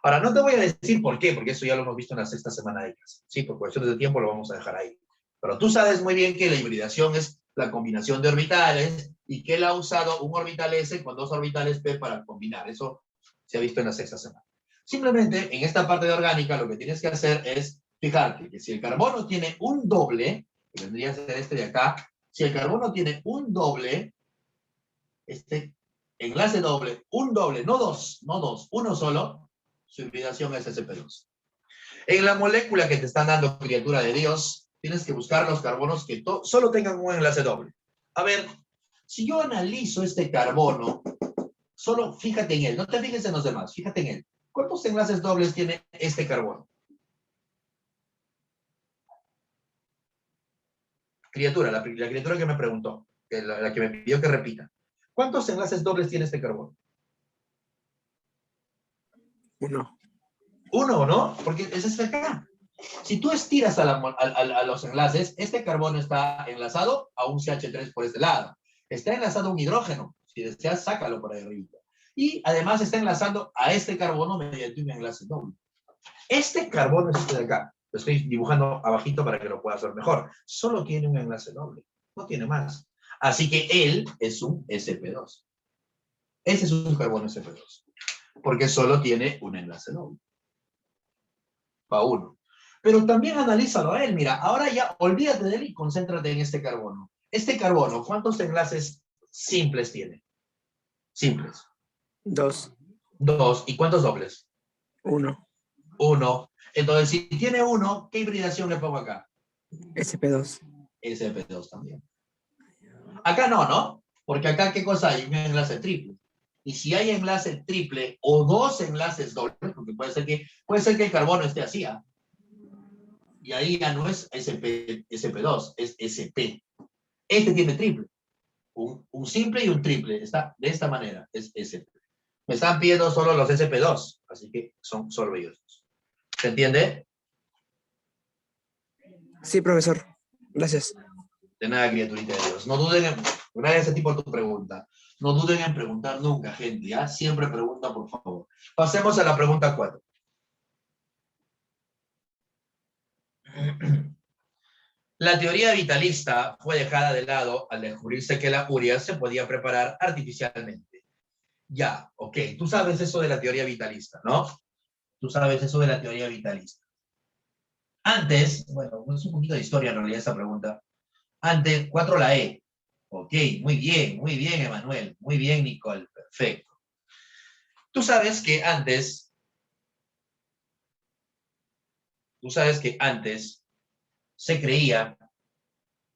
Ahora, no te voy a decir por qué, porque eso ya lo hemos visto en la 6ª semana de clase. Sí, por cuestiones de tiempo lo vamos a dejar ahí. Pero tú sabes muy bien que la hibridación es la combinación de orbitales y que él ha usado un orbital S con dos orbitales P para combinar. Eso se ha visto en la 6ª semana. Simplemente, en esta parte de orgánica, lo que tienes que hacer es fijarte que si el carbono tiene un doble, que vendría a ser este de acá, si el carbono tiene un doble, este enlace doble, un doble, no dos, uno solo, su hibridación es sp2. En la molécula que te están dando, criatura de Dios, tienes que buscar los carbonos que solo tengan un enlace doble. A ver, si yo analizo este carbono, solo fíjate en él, no te fijes en los demás, fíjate en él. ¿Cuántos enlaces dobles tiene este carbono? Criatura, la criatura que me preguntó, la que me pidió que repita. ¿Cuántos enlaces dobles tiene este carbono? Uno. 1, ¿no? Porque ese es acá. Si tú estiras a los enlaces, este carbono está enlazado a un CH3 por este lado. Está enlazado a un hidrógeno. Si deseas, sácalo por ahí arriba. Y además está enlazando a este carbono mediante un enlace doble. Este carbono es este de acá. Lo estoy dibujando abajito para que lo puedas ver mejor. Solo tiene un enlace doble. No tiene más. Así que él es un sp2. Ese es un carbono sp2. Porque solo tiene un enlace doble. Va 1. Pero también analízalo a él. Mira, ahora ya olvídate de él y concéntrate en este carbono. Este carbono, ¿cuántos enlaces simples tiene? Simples. 2. 2. ¿Y cuántos dobles? 1. 1. Entonces, si tiene 1, ¿qué hibridación le pongo acá? SP2. sp2 también. Acá no, ¿no? Porque acá, ¿qué cosa hay? Un enlace triple. Y si hay enlace triple o 2 enlaces dobles, porque puede ser que el carbono esté así, ¿ah? Y ahí ya no es sp2, es sp. Este tiene triple. Un simple y un triple. Está de esta manera, es sp. Me están pidiendo solo los sp2, así que son solo ellos dos. ¿Se entiende? Sí, profesor. Gracias. De nada, criaturita de Dios. No duden en... Gracias a ti por tu pregunta. No duden en preguntar nunca, gente, ¿ya? Siempre pregunta, por favor. Pasemos a la pregunta 4. La teoría vitalista fue dejada de lado al descubrirse que la urea se podía preparar artificialmente. Ya, ok. Tú sabes eso de la teoría vitalista, ¿no? Tú sabes eso de la teoría vitalista. Antes, bueno, es un poquito de historia en realidad esa pregunta. Antes, 4 la E. Ok, muy bien, Emanuel. Muy bien, Nicole. Perfecto. Tú sabes que antes se creía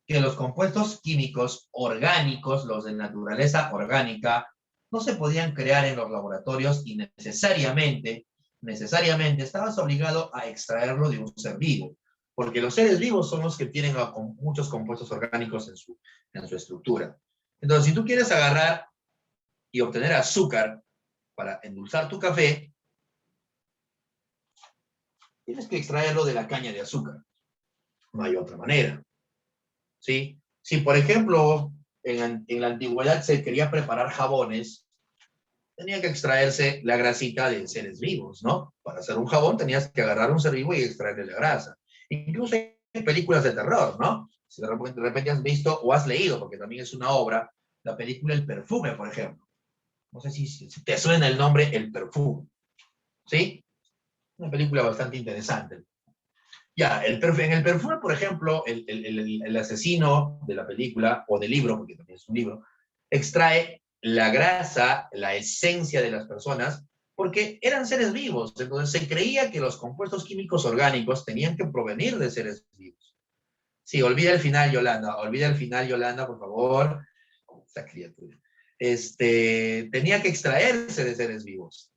que los compuestos químicos orgánicos, los de naturaleza orgánica, no se podían crear en los laboratorios y necesariamente estabas obligado a extraerlo de un ser vivo, porque los seres vivos son los que tienen muchos compuestos orgánicos en su estructura. Entonces, si tú quieres agarrar y obtener azúcar para endulzar tu café, tienes que extraerlo de la caña de azúcar. No hay otra manera. ¿Sí? Si, por ejemplo, en la antigüedad se quería preparar jabones, tenía que extraerse la grasita de seres vivos, ¿no? Para hacer un jabón tenías que agarrar un ser vivo y extraerle la grasa. Incluso hay películas de terror, ¿no? Si de repente has visto o has leído, porque también es una obra, la película El Perfume, por ejemplo. No sé si te suena el nombre El Perfume. ¿Sí? Una película bastante interesante. Ya, en el perfume, por ejemplo, el asesino de la película, o del libro, porque también es un libro, extrae la grasa, la esencia de las personas, porque eran seres vivos. Entonces se creía que los compuestos químicos orgánicos tenían que provenir de seres vivos. Sí, olvida el final, Yolanda, por favor. Esta criatura. Tenía que extraerse de seres vivos.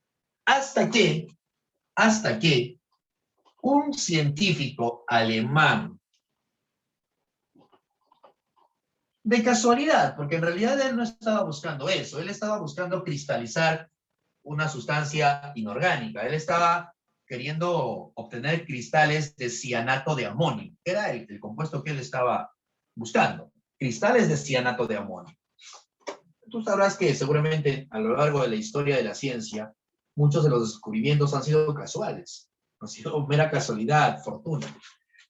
Hasta que un científico alemán, de casualidad, porque en realidad él no estaba buscando eso, él estaba buscando cristalizar una sustancia inorgánica, él estaba queriendo obtener cristales de cianato de amonio, que era el compuesto que él estaba buscando, cristales de cianato de amonio. Tú sabrás que seguramente a lo largo de la historia de la ciencia, muchos de los descubrimientos han sido casuales. Ha sido mera casualidad, fortuna.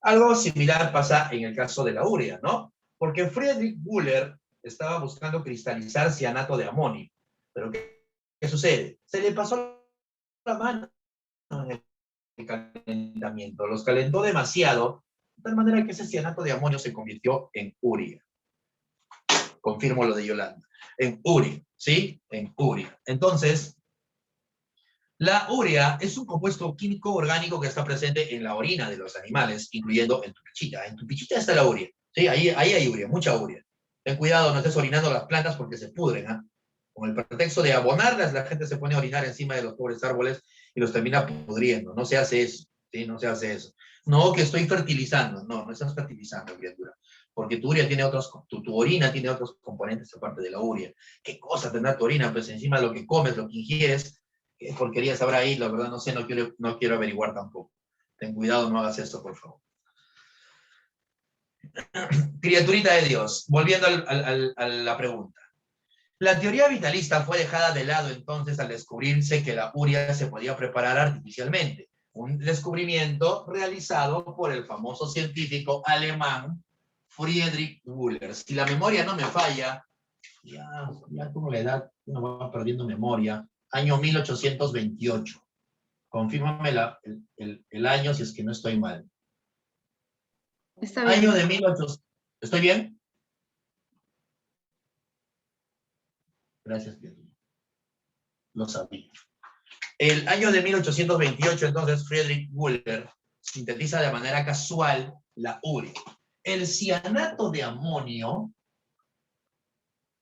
Algo similar pasa en el caso de la urea, ¿no? Porque Friedrich Müller estaba buscando cristalizar cianato de amonio. Pero ¿qué sucede? Se le pasó la mano en el calentamiento. Los calentó demasiado, de tal manera que ese cianato de amonio se convirtió en urea. Confirmo lo de Yolanda. En urea, ¿sí? En urea. Entonces, la urea es un compuesto químico orgánico que está presente en la orina de los animales, incluyendo en tu pichita. En tu pichita está la urea. ¿Sí? Ahí hay urea, mucha urea. Ten cuidado, no estés orinando las plantas porque se pudren. ¿Eh? Con el pretexto de abonarlas, la gente se pone a orinar encima de los pobres árboles y los termina pudriendo. No se hace eso. ¿Sí? No se hace eso. No, que estoy fertilizando. No, no estás fertilizando, criatura. Porque tu orina tiene tu orina tiene otros componentes aparte de la urea. ¿Qué cosa tendrá tu orina? Pues encima de lo que comes, lo que ingieres, qué porquerías habrá ahí, la verdad no sé, no quiero averiguar tampoco. Ten cuidado, no hagas eso, por favor. Criaturita de Dios, volviendo a la pregunta. La teoría vitalista fue dejada de lado entonces al descubrirse que la urea se podía preparar artificialmente. Un descubrimiento realizado por el famoso científico alemán Friedrich Wöhler. Si la memoria no me falla, ya con la edad uno va perdiendo memoria. Año 1828. Confírmame el año si es que no estoy mal. Está bien. Año de 1800. ¿Estoy bien? Gracias, Pedro. Lo sabía. El año de 1828, entonces, Friedrich Wöhler sintetiza de manera casual la urea. El cianato de amonio,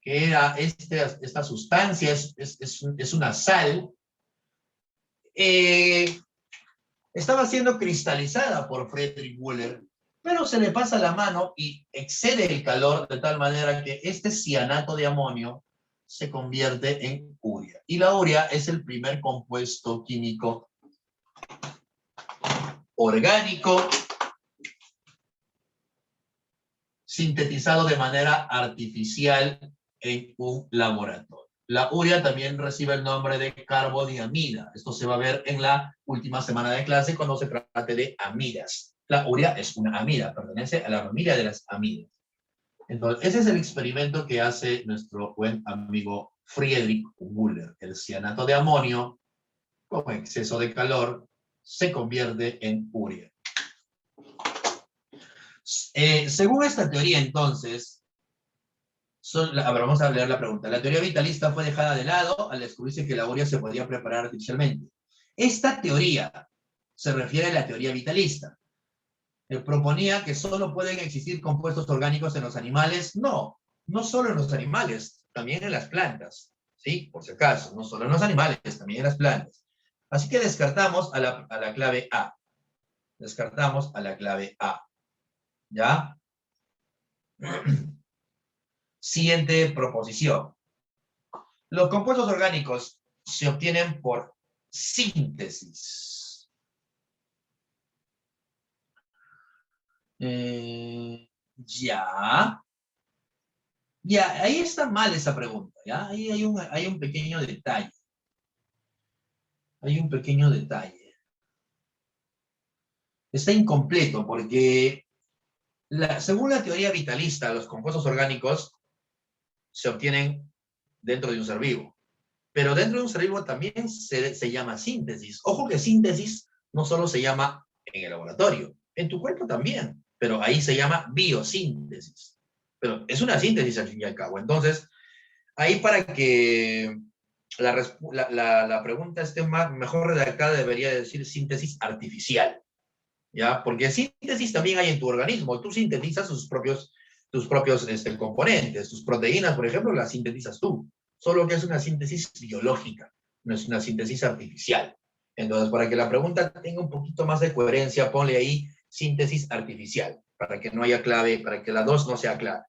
que era esta sustancia, es una sal, estaba siendo cristalizada por Friedrich Wöhler, pero se le pasa la mano y excede el calor de tal manera que este cianato de amonio se convierte en urea. Y la urea es el primer compuesto químico orgánico sintetizado de manera artificial en un laboratorio. La urea también recibe el nombre de carbodiamida. Esto se va a ver en la última semana de clase cuando se trate de amidas. La urea es una amida, pertenece a la familia de las amidas. Entonces, ese es el experimento que hace nuestro buen amigo Friedrich Wöhler. El cianato de amonio, con exceso de calor, se convierte en urea. Según esta teoría, entonces, vamos a leer la pregunta. La teoría vitalista fue dejada de lado al descubrirse que la urea se podía preparar artificialmente. Esta teoría se refiere a la teoría vitalista. Proponía que solo pueden existir compuestos orgánicos en los animales. No solo en los animales, también en las plantas. ¿Sí? Por si acaso, no solo en los animales, también en las plantas. Así que descartamos a la clave A. Descartamos a la clave A. ¿Ya? Siguiente proposición. Los compuestos orgánicos se obtienen por síntesis. Ya, ahí está mal esa pregunta, ¿ya? Ahí hay un pequeño detalle. Hay un pequeño detalle. Está incompleto porque, según la teoría vitalista, los compuestos orgánicos se obtienen dentro de un ser vivo. Pero dentro de un ser vivo también se llama síntesis. Ojo que síntesis no solo se llama en el laboratorio, en tu cuerpo también. Pero ahí se llama biosíntesis. Pero es una síntesis al fin y al cabo. Entonces, ahí para que la pregunta esté mejor redactada debería decir síntesis artificial. ¿Ya? Porque síntesis también hay en tu organismo. Tú sintetizas tus propios componentes. Tus proteínas, por ejemplo, las sintetizas tú. Solo que es una síntesis biológica. No es una síntesis artificial. Entonces, para que la pregunta tenga un poquito más de coherencia, ponle ahí síntesis artificial, para que no haya clave, para que la 2 no sea clave.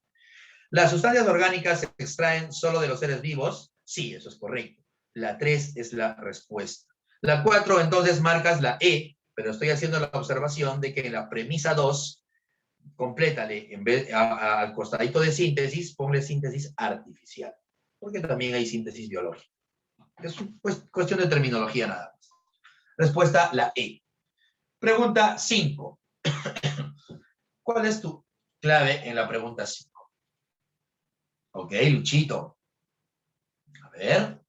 ¿Las sustancias orgánicas se extraen solo de los seres vivos? Sí, eso es correcto. La 3 es la respuesta. La 4, entonces, marcas la E, pero estoy haciendo la observación de que en la premisa 2, complétale, en vez al costadito de síntesis, ponle síntesis artificial, porque también hay síntesis biológica. Es cuestión de terminología nada más. Respuesta, la E. Pregunta 5. ¿Cuál es tu clave en la pregunta 5? Ok, Luchito. A ver.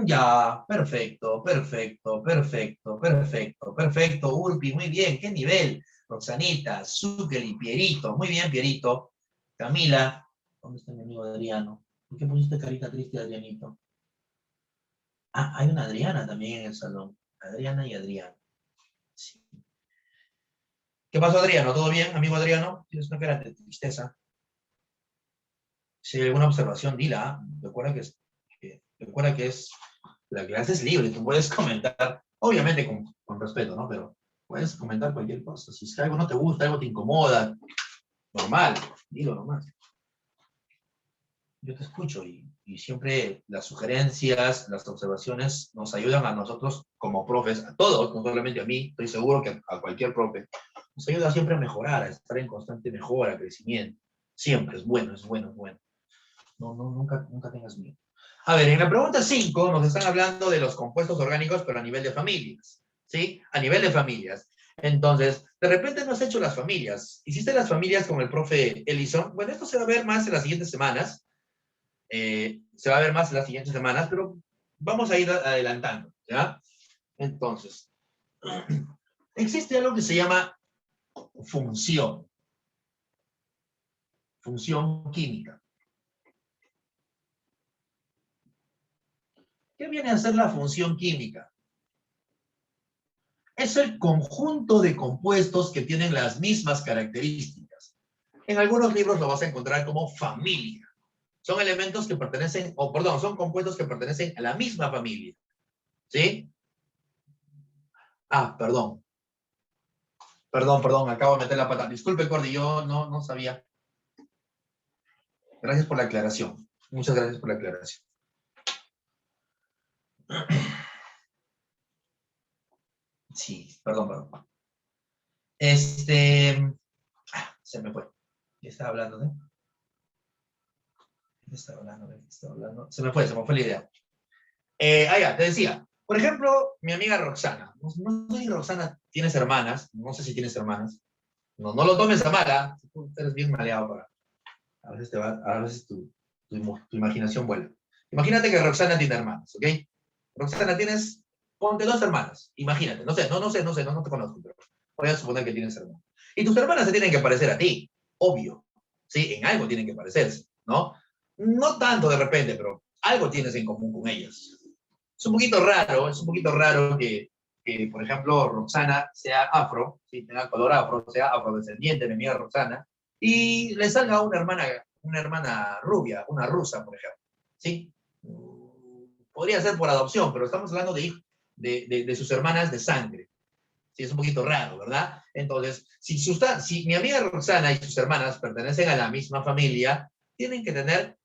Ya, perfecto. Urpi, muy bien. ¿Qué nivel? Roxanita, Zuccheri, Pierito. Muy bien, Pierito. Camila. ¿Dónde está mi amigo Adriano? ¿Por qué pusiste carita triste, Adrianito? Ah, hay una Adriana también en el salón. Adriana y Adriano. Sí. ¿Qué pasó, Adriano? ¿Todo bien, amigo Adriano? Tienes una cara de tristeza. Si hay alguna observación, dila. Recuerda que es la clase es libre. Tú puedes comentar, obviamente con respeto, ¿no? Pero puedes comentar cualquier cosa. Si es que algo no te gusta, algo te incomoda, normal, dilo nomás. Yo te escucho y y siempre las sugerencias, las observaciones nos ayudan a nosotros como profes, a todos, no solamente a mí, estoy seguro que a cualquier profe, nos ayuda siempre a mejorar, a estar en constante mejora, crecimiento. Siempre es bueno, es bueno, es bueno. No, nunca tengas miedo. A ver, en la pregunta 5 nos están hablando de los compuestos orgánicos, pero a nivel de familias, ¿sí? A nivel de familias. Entonces, de repente no has hecho las familias. Hiciste las familias con el profe Ellison. Bueno, esto se va a ver más en las siguientes semanas. Se va a ver más en las siguientes semanas, pero vamos a ir adelantando, ¿ya? Entonces, existe algo que se llama función. Función química. ¿Qué viene a ser la función química? Es el conjunto de compuestos que tienen las mismas características. En algunos libros lo vas a encontrar como familia. Son elementos que pertenecen, son compuestos que pertenecen a la misma familia. ¿Sí? Perdón, acabo de meter la pata. Disculpe, Cordy, yo no sabía. Gracias por la aclaración. Muchas gracias por la aclaración. Sí, perdón. Se me fue. ¿Qué estaba hablando, no? ¿Qué estaba hablando? Se me fue la idea. Ya, te decía. Por ejemplo, mi amiga Roxana. No sé si Roxana tienes hermanas. No sé si tienes hermanas. No lo tomes a mala. Tú eres bien maleado para... A veces tu imaginación vuela. Imagínate que Roxana tiene hermanas, ¿ok? Roxana, ponte 2 hermanas. Imagínate. No te conozco, pero voy a suponer que tienes hermanas. Y tus hermanas se tienen que parecer a ti. Obvio. ¿Sí? En algo tienen que parecerse, ¿no? No tanto de repente, pero algo tienes en común con ellas. Es un poquito raro que por ejemplo, Roxana sea afro, ¿sí? Tenga color afro, sea afrodescendiente, mi amiga Roxana, y le salga una hermana rubia, una rusa, por ejemplo, ¿sí? Podría ser por adopción, pero estamos hablando de sus hermanas de sangre. Sí, es un poquito raro, ¿verdad? Entonces, si mi amiga Roxana y sus hermanas pertenecen a la misma familia, tienen que tener,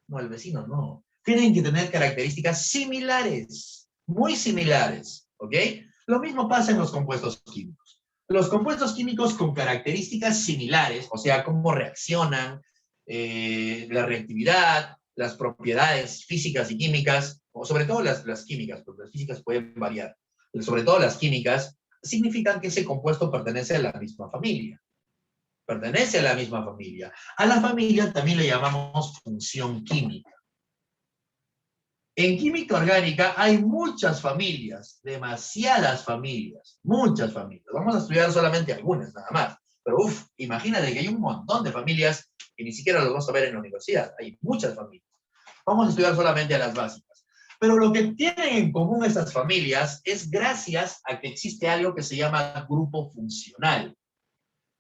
el vecino no, tienen que tener características similares, muy similares, ¿ok? Lo mismo pasa en los compuestos químicos. Los compuestos químicos con características similares, o sea, cómo reaccionan, la reactividad, las propiedades físicas y químicas, o sobre todo las químicas, porque las físicas pueden variar, sobre todo las químicas, significan que ese compuesto pertenece a la misma familia. Pertenece a la misma familia. A la familia también le llamamos función química. En química orgánica hay muchas familias, demasiadas familias, muchas familias. Vamos a estudiar solamente algunas, nada más. Pero imagínate que hay un montón de familias que ni siquiera los vamos a ver en la universidad. Hay muchas familias. Vamos a estudiar solamente a las básicas. Pero lo que tienen en común estas familias es gracias a que existe algo que se llama grupo funcional.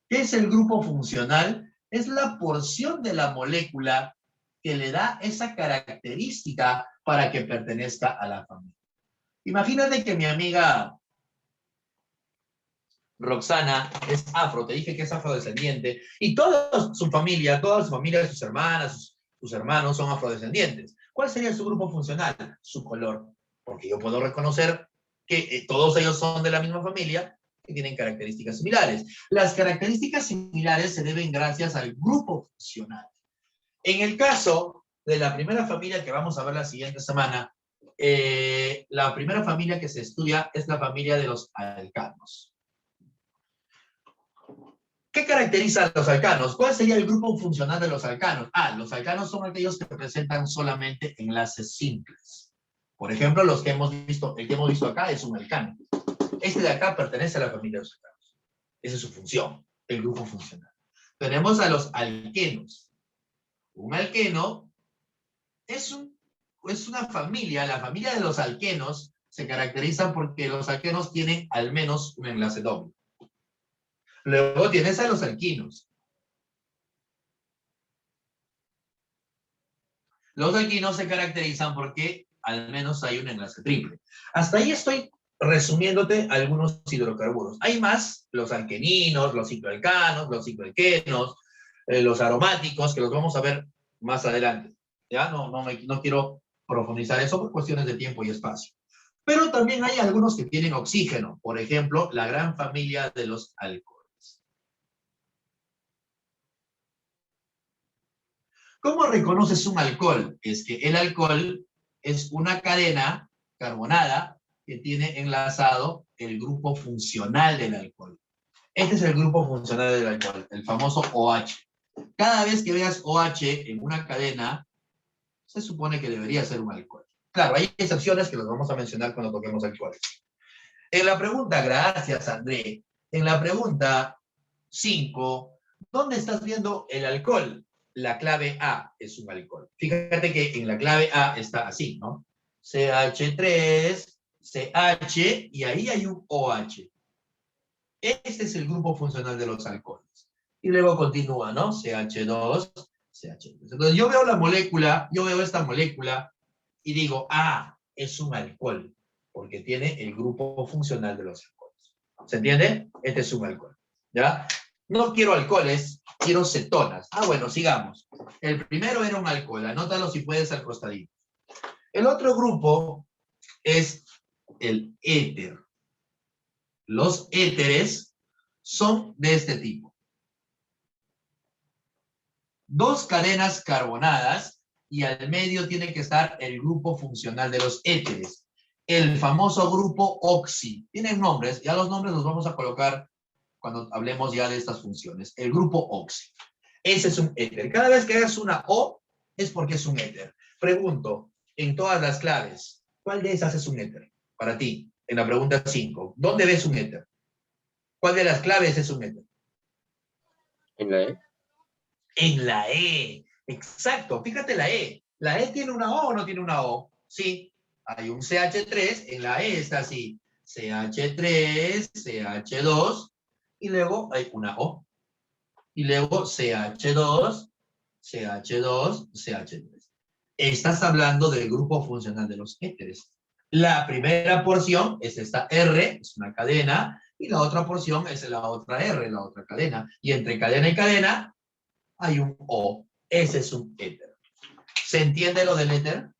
¿Qué es el grupo funcional? Es la porción de la molécula que le da esa característica para que pertenezca a la familia. Imagínate que mi amiga Roxana es afro, te dije que es afrodescendiente, y toda su familia, sus hermanas, sus hermanos son afrodescendientes. ¿Cuál sería su grupo funcional? Su color. Porque yo puedo reconocer que todos ellos son de la misma familia y tienen características similares. Las características similares se deben gracias al grupo funcional. En el caso de la primera familia que vamos a ver la siguiente semana, la primera familia que se estudia es la familia de los alcanos. ¿Qué caracteriza a los alcanos? ¿Cuál sería el grupo funcional de los alcanos? Los alcanos son aquellos que presentan solamente enlaces simples. Por ejemplo, el que hemos visto acá es un alcano. Este de acá pertenece a la familia de los alcanos. Esa es su función, el grupo funcional. Tenemos a los alquenos. Un alqueno es una familia. La familia de los alquenos se caracteriza porque los alquenos tienen al menos un enlace doble. Luego tienes a los alquinos. Los alquinos se caracterizan porque al menos hay un enlace triple. Hasta ahí estoy resumiéndote algunos hidrocarburos. Hay más, los alqueninos, los cicloalcanos, los cicloalquenos, los aromáticos, que los vamos a ver más adelante. Ya no quiero profundizar eso por cuestiones de tiempo y espacio. Pero también hay algunos que tienen oxígeno. Por ejemplo, la gran familia de los alcoholes. ¿Cómo reconoces un alcohol? Es que el alcohol es una cadena carbonada que tiene enlazado el grupo funcional del alcohol. Este es el grupo funcional del alcohol, el famoso OH. Cada vez que veas OH en una cadena, se supone que debería ser un alcohol. Claro, hay excepciones que las vamos a mencionar cuando toquemos alcoholes. En la pregunta, gracias André, en la pregunta 5, ¿dónde estás viendo el alcohol? La clave A es un alcohol. Fíjate que en la clave A está así, ¿no? CH3, CH, y ahí hay un OH. Este es el grupo funcional de los alcoholes. Y luego continúa, ¿no? CH2, CH3. Entonces yo veo la molécula, yo veo esta molécula y digo, ah, es un alcohol, porque tiene el grupo funcional de los alcoholes. ¿Se entiende? Este es un alcohol, ¿ya? No quiero alcoholes, quiero cetonas. Ah, bueno, sigamos. El primero era un alcohol, anótalo si puedes al costadito. El otro grupo es el éter. Los éteres son de este tipo. 2 cadenas carbonadas y al medio tiene que estar el grupo funcional de los éteres. El famoso grupo oxi. Tienen nombres, ya los nombres los vamos a colocar cuando hablemos ya de estas funciones. El grupo oxi. Ese es un éter. Cada vez que hagas una O es porque es un éter. Pregunto, en todas las claves, ¿cuál de esas es un éter? Para ti, en la pregunta 5. ¿Dónde ves un éter? ¿Cuál de las claves es un éter? En la E. En la E. Exacto. Fíjate la E. ¿La E tiene una O o no tiene una O? Sí. Hay un CH3. En la E está así. CH3, CH2. Y luego hay una O. Y luego CH2, CH2, CH3. Estás hablando del grupo funcional de los éteres. La primera porción es esta R, es una cadena, y la otra porción es la otra R, la otra cadena. Y entre cadena y cadena hay un O. Ese es un éter. ¿Se entiende lo del éter?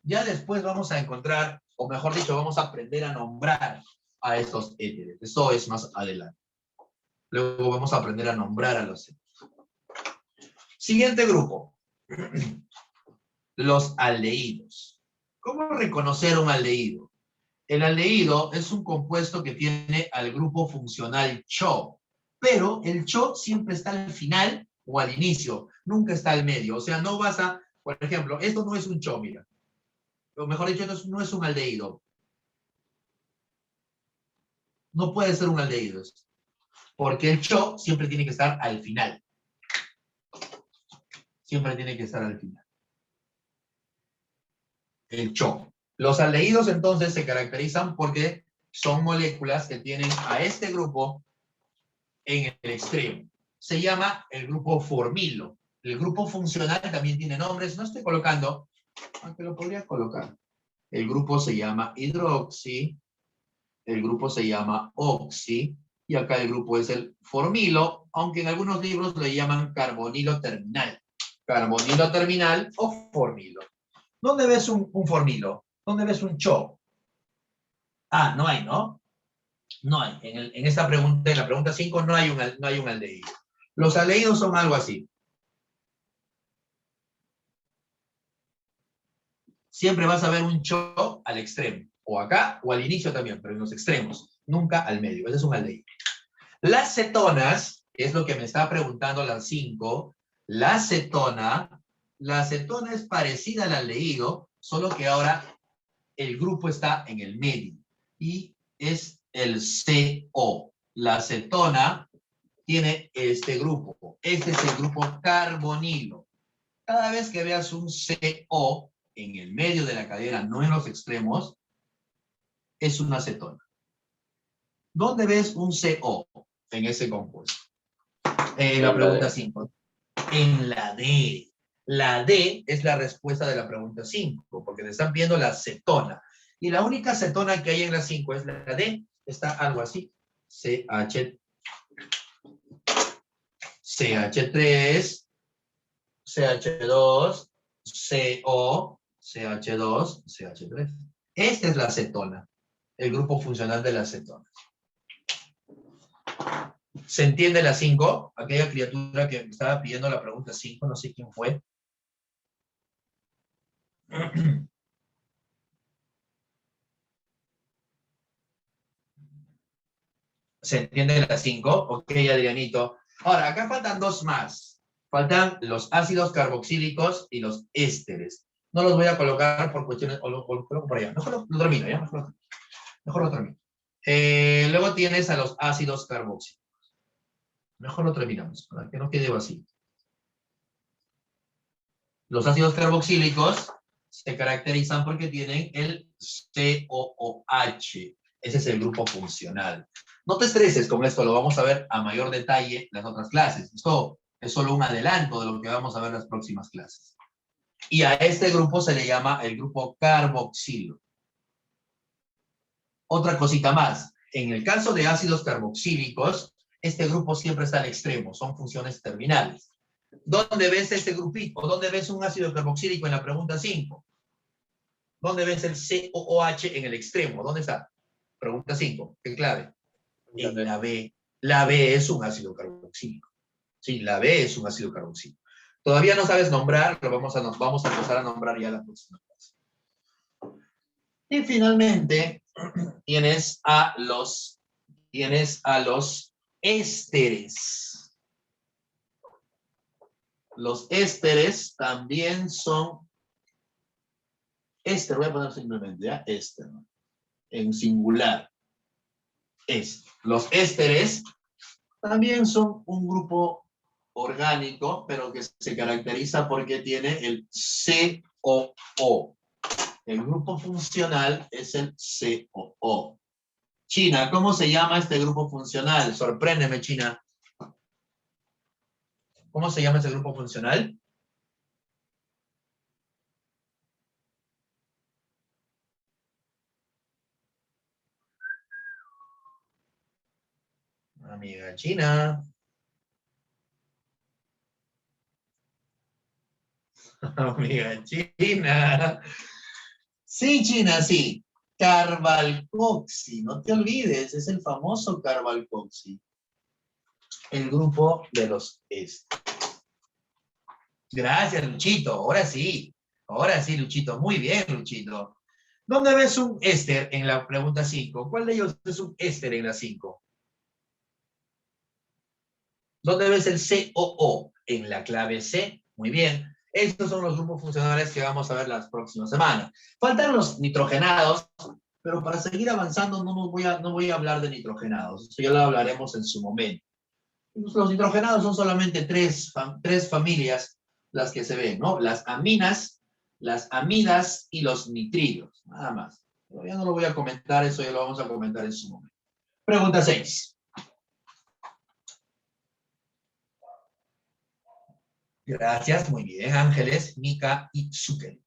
Ya después vamos a encontrar, o mejor dicho, vamos a aprender a nombrar a estos éteres. Eso es más adelante. Luego vamos a aprender a nombrar a los éteres. Siguiente grupo. Los aldehídos. ¿Cómo reconocer un aldehído? El aldehído es un compuesto que tiene al grupo funcional CHO, pero el CHO siempre está al final o al inicio, nunca está al medio. O sea, no vas a, por ejemplo, esto no es un CHO, mira. O mejor dicho, esto no es un aldehído. No puede ser un aldehído, porque el CHO siempre tiene que estar al final. Siempre tiene que estar al final. El CHO. Los aldehídos entonces se caracterizan porque son moléculas que tienen a este grupo en el extremo. Se llama el grupo formilo. El grupo funcional también tiene nombres. No estoy colocando, aunque lo podría colocar. El grupo se llama hidroxi. El grupo se llama oxi. Y acá el grupo es el formilo, aunque en algunos libros le llaman carbonilo terminal. Carbonilo terminal o formilo. ¿Dónde ves un formilo? ¿Dónde ves un CHO? Ah, no hay, ¿no? No hay. En esta pregunta, en la pregunta 5, no hay un aldehído. Los aldehídos son algo así. Siempre vas a ver un CHO al extremo. O acá, o al inicio también, pero en los extremos. Nunca al medio. Ese es un aldehído. Las cetonas, que es lo que me está preguntando la 5, la cetona es parecida al aldehído, solo que ahora el grupo está en el medio. Y es el CO. La cetona tiene este grupo. Este es el grupo carbonilo. Cada vez que veas un CO en el medio de la cadena, no en los extremos, es una cetona. ¿Dónde ves un CO en ese compuesto? En la pregunta 5. En la D. La D es la respuesta de la pregunta 5, porque te están viendo la cetona. Y la única cetona que hay en la 5 es la D. Está algo así. CH3, CH2, CO, CH2, CH3. Esta es la acetona, el grupo funcional de la acetona. ¿Se entiende la 5? Aquella criatura que me estaba pidiendo la pregunta 5, no sé quién fue. ¿Se entiende la 5? Ok, Adrianito. Ahora, acá faltan dos más. Faltan los ácidos carboxílicos y los ésteres. No los voy a colocar por cuestiones, o lo coloco por allá. Mejor lo termino, ¿ya? Mejor lo termino. Luego tienes a los ácidos carboxílicos. Mejor lo terminamos, para que no quede vacío. Los ácidos carboxílicos se caracterizan porque tienen el COOH. Ese es el grupo funcional. No te estreses con esto, lo vamos a ver a mayor detalle en las otras clases. Esto es solo un adelanto de lo que vamos a ver en las próximas clases. Y a este grupo se le llama el grupo carboxilo. Otra cosita más. En el caso de ácidos carboxílicos, este grupo siempre está al extremo, son funciones terminales. ¿Dónde ves este grupito? ¿Dónde ves un ácido carboxílico en la pregunta 5? ¿Dónde ves el COOH en el extremo? ¿Dónde está? Pregunta 5. ¿Qué clave? En la B. La B es un ácido carboxílico. Sí, la B es un ácido carboxílico. Todavía no sabes nombrar, pero vamos a empezar a nombrar ya la próxima clase. Y finalmente, tienes a los ésteres. Los ésteres también son éster, voy a poner simplemente, ¿ya? Éster, ¿no? En singular. Los ésteres también son un grupo orgánico, pero que se caracteriza porque tiene el COO. El grupo funcional es el COO. China, ¿cómo se llama este grupo funcional? Sorpréndeme, China. ¿Cómo se llama ese grupo funcional? Amiga China. Amiga China. Sí, China, sí. Carvalcoxi, no te olvides, es el famoso carvalcoxi. El grupo de los ésteres. Gracias, Luchito. Ahora sí, Luchito. Muy bien, Luchito. ¿Dónde ves un éster en la pregunta 5? ¿Cuál de ellos es un éster en la 5? ¿Dónde ves el COO? En la clave C. Muy bien. Estos son los grupos funcionales que vamos a ver las próximas semanas. Faltan los nitrogenados, pero para seguir avanzando no voy a hablar de nitrogenados. Eso ya lo hablaremos en su momento. Los nitrogenados son solamente tres familias las que se ven, ¿no? Las aminas, las amidas y los nitrilos. Nada más. Todavía no lo voy a comentar, eso ya lo vamos a comentar en su momento. Pregunta 6. Gracias, muy bien, Ángeles, Mika y Zucker.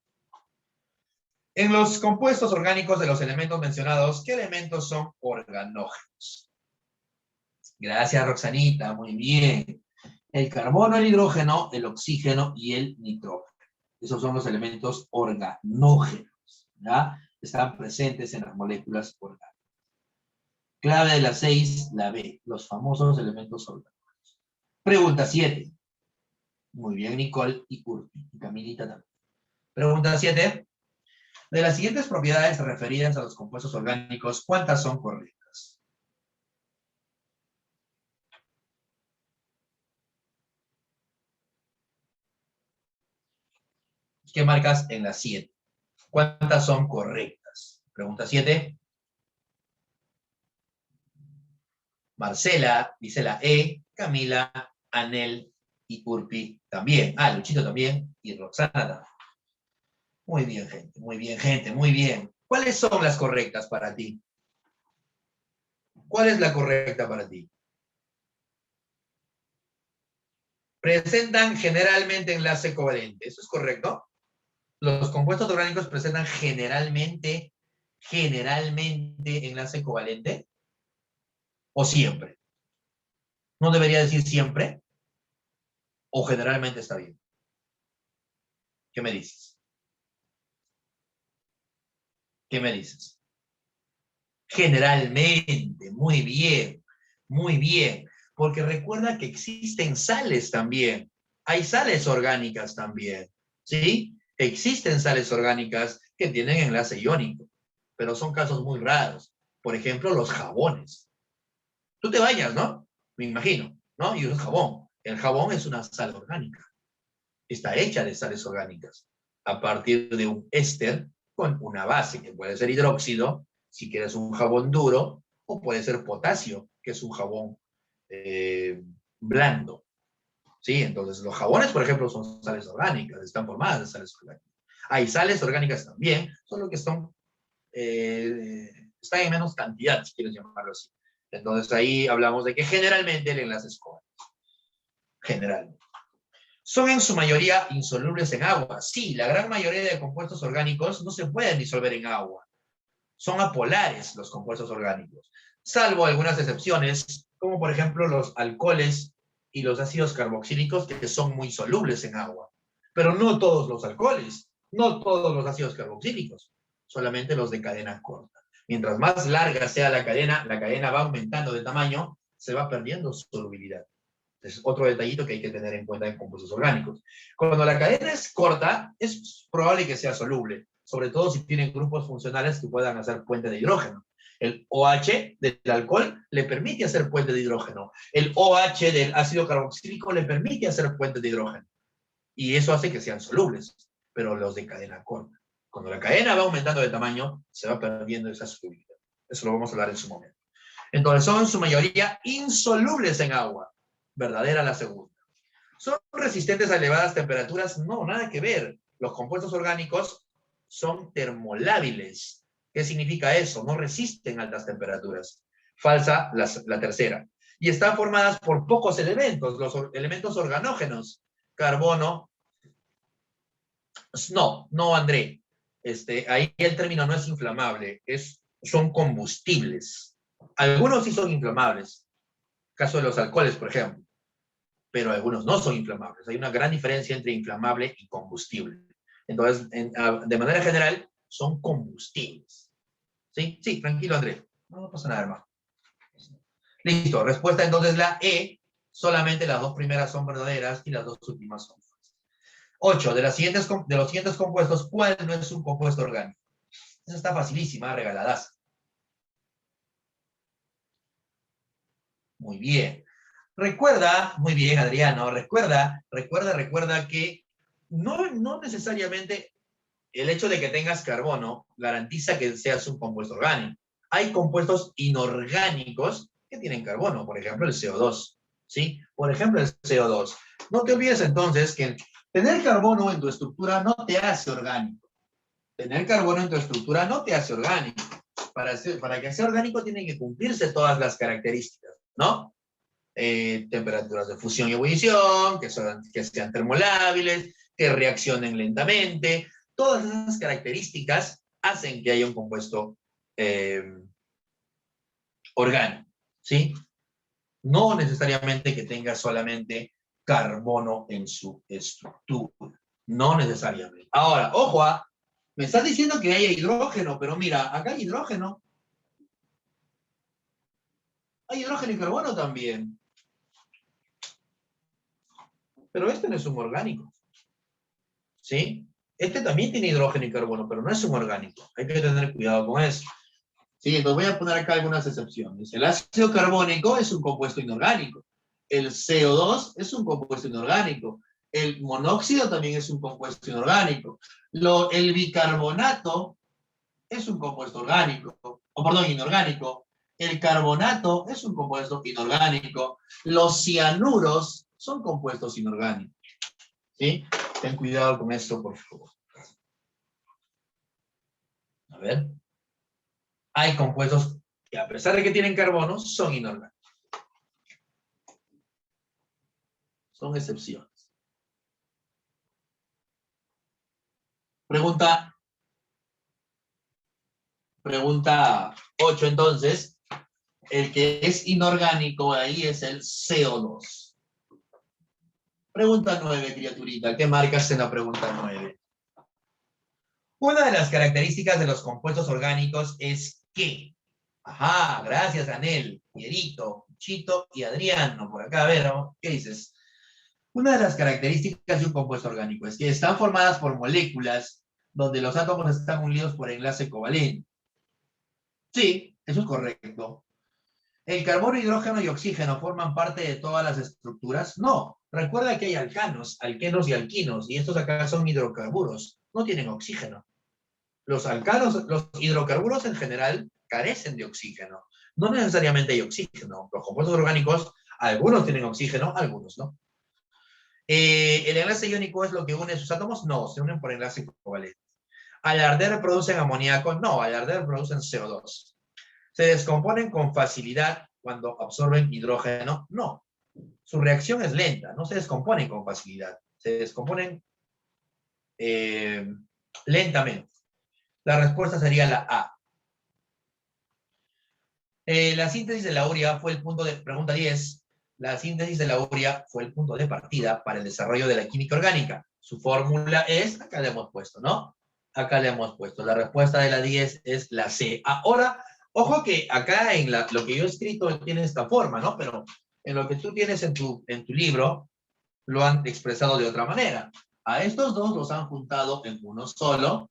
En los compuestos orgánicos de los elementos mencionados, ¿qué elementos son organógenos? Gracias, Roxanita, muy bien. El carbono, el hidrógeno, el oxígeno y el nitrógeno. Esos son los elementos organógenos, ¿ya? Están presentes en las moléculas orgánicas. Clave de la 6, la B, los famosos elementos organógenos. Pregunta 7. Muy bien, Nicole y Urpi, y Camilita también. Pregunta 7. De las siguientes propiedades referidas a los compuestos orgánicos, ¿cuántas son correctas? ¿Qué marcas en la 7? ¿Cuántas son correctas? Pregunta 7. Marcela dice la E, Camila, Anel y Urpi también. Ah, Luchito también y Roxana también. Muy bien, gente, muy bien, gente, muy bien. ¿Cuáles son las correctas para ti? ¿Cuál es la correcta para ti? Presentan generalmente enlace covalente. ¿Eso es correcto? Los compuestos orgánicos presentan generalmente enlace covalente. ¿O siempre? ¿No debería decir siempre? ¿O generalmente está bien? ¿Qué me dices? ¿Qué me dices? Generalmente, muy bien, muy bien. Porque recuerda que existen sales también. Hay sales orgánicas también, ¿sí? Existen sales orgánicas que tienen enlace iónico, pero son casos muy raros. Por ejemplo, los jabones. Tú te bañas, ¿no? Me imagino, ¿no? Y usas jabón. El jabón es una sal orgánica. Está hecha de sales orgánicas a partir de un éster con una base, que puede ser hidróxido, si quieres un jabón duro, o puede ser potasio, que es un jabón blando. ¿Sí? Entonces, los jabones, por ejemplo, son sales orgánicas, están formadas de sales orgánicas. Hay sales orgánicas también, solo que están en menos cantidad, si quieres llamarlo así. Entonces, ahí hablamos de que generalmente el enlace es covalente. Generalmente. Son en su mayoría insolubles en agua. Sí, la gran mayoría de compuestos orgánicos no se pueden disolver en agua. Son apolares los compuestos orgánicos, salvo algunas excepciones, como por ejemplo los alcoholes y los ácidos carboxílicos, que son muy solubles en agua. Pero no todos los alcoholes, no todos los ácidos carboxílicos, solamente los de cadena corta. Mientras más larga sea la cadena va aumentando de tamaño, se va perdiendo solubilidad. Es otro detallito que hay que tener en cuenta en compuestos orgánicos. Cuando la cadena es corta, es probable que sea soluble, sobre todo si tienen grupos funcionales que puedan hacer puente de hidrógeno. El OH del alcohol le permite hacer puente de hidrógeno. El OH del ácido carboxílico le permite hacer puente de hidrógeno. Y eso hace que sean solubles, pero los de cadena corta. Cuando la cadena va aumentando de tamaño, se va perdiendo esa solubilidad. Eso lo vamos a hablar en su momento. Entonces, son en su mayoría insolubles en agua. Verdadera la segunda. ¿Son resistentes a elevadas temperaturas? No, nada que ver. Los compuestos orgánicos son termolábiles. ¿Qué significa eso? No resisten altas temperaturas. Falsa la tercera. Y están formadas por pocos elementos, los elementos organógenos. Carbono. No, André. Ahí el término no es inflamable, son combustibles. Algunos sí son inflamables. Caso de los alcoholes, por ejemplo. Pero algunos no son inflamables. Hay una gran diferencia entre inflamable y combustible. Entonces, de manera general, son combustibles. ¿Sí? Sí, tranquilo, Andrés. No pasa nada, hermano. Listo. Respuesta entonces la E. Solamente las dos primeras son verdaderas y las dos últimas son falsas. 8. De los siguientes compuestos, ¿cuál no es un compuesto orgánico? Esa está facilísima, regaladas. Muy bien. Recuerda, muy bien, Adriano, recuerda que no necesariamente el hecho de que tengas carbono garantiza que seas un compuesto orgánico. Hay compuestos inorgánicos que tienen carbono, por ejemplo el CO2, ¿sí? Por ejemplo el CO2. No te olvides entonces que tener carbono en tu estructura no te hace orgánico. Tener carbono en tu estructura no te hace orgánico. Para que sea orgánico tienen que cumplirse todas las características, ¿no? Temperaturas de fusión y ebullición, que sean termolábiles, que reaccionen lentamente. Todas esas características hacen que haya un compuesto orgánico, ¿sí? No necesariamente que tenga solamente carbono en su estructura. No necesariamente. Ahora, ojo, me estás diciendo que haya hidrógeno, pero mira, acá hay hidrógeno. Hay hidrógeno y carbono también. Pero este no es un orgánico. ¿Sí? Este también tiene hidrógeno y carbono, pero no es un orgánico. Hay que tener cuidado con eso. Sí, entonces voy a poner acá algunas excepciones. El ácido carbónico es un compuesto inorgánico. El CO2 es un compuesto inorgánico. El monóxido también es un compuesto inorgánico. El bicarbonato es un compuesto orgánico. Inorgánico. El carbonato es un compuesto inorgánico. Los cianuros son compuestos inorgánicos. ¿Sí? Ten cuidado con esto, por favor. A ver. Hay compuestos que, a pesar de que tienen carbono, son inorgánicos. Son excepciones. Pregunta 8, entonces. El que es inorgánico ahí es el CO2. Pregunta 9, criaturita. ¿Qué marcas en la pregunta 9? Una de las características de los compuestos orgánicos es que, ajá, gracias Anel, Pierito, Chito y Adriano, por acá, a ver, ¿no? ¿Qué dices? Una de las características de un compuesto orgánico es que están formadas por moléculas donde los átomos están unidos por enlace covalente. Sí, eso es correcto. ¿El carbono, hidrógeno y oxígeno forman parte de todas las estructuras? No. Recuerda que hay alcanos, alquenos y alquinos, y estos acá son hidrocarburos. No tienen oxígeno. Los alcanos, los hidrocarburos en general, carecen de oxígeno. No necesariamente hay oxígeno. Los compuestos orgánicos, algunos tienen oxígeno, algunos no. ¿El enlace iónico es lo que une sus átomos? No, se unen por enlace covalente. ¿Al arder producen amoníaco? No, al arder producen CO2. ¿Se descomponen con facilidad cuando absorben hidrógeno? No. Su reacción es lenta, no se descomponen con facilidad. Se descomponen lentamente. La respuesta sería la A. La síntesis de la urea fue el punto de... Pregunta 10. La síntesis de la urea fue el punto de partida para el desarrollo de la química orgánica. Su fórmula es... Acá le hemos puesto, ¿no? Acá le hemos puesto. La respuesta de la 10 es la C. Ahora, ojo que acá en lo que yo he escrito tiene esta forma, ¿no? Pero en lo que tú tienes en tu libro, lo han expresado de otra manera. A estos dos los han juntado en uno solo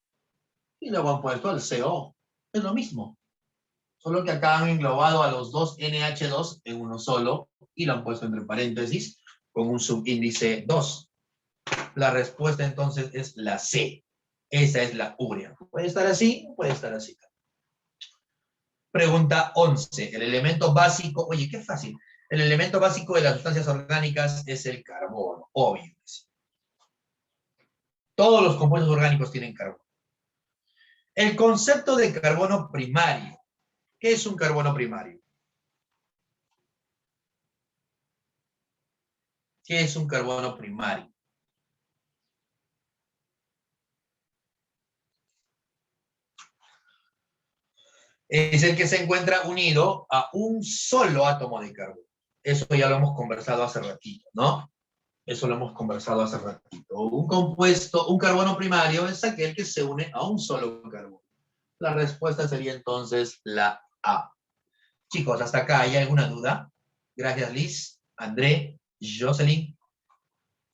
y luego han puesto el CO. Es lo mismo. Solo que acá han englobado a los dos NH2 en uno solo y lo han puesto entre paréntesis con un subíndice 2. La respuesta entonces es la C. Esa es la urea. Puede estar así, puede estar así. Pregunta 11. El elemento básico, oye, qué fácil. El elemento básico de las sustancias orgánicas es el carbono, obvio. Todos los compuestos orgánicos tienen carbono. El concepto de carbono primario. ¿Qué es un carbono primario? ¿Qué es un carbono primario? Es el que se encuentra unido a un solo átomo de carbono. Eso ya lo hemos conversado hace ratito, ¿no? Eso lo hemos conversado hace ratito. Un compuesto, un carbono primario es aquel que se une a un solo carbono. La respuesta sería entonces la A. Chicos, hasta acá, ¿hay alguna duda? Gracias, Liz, André, Jocelyn,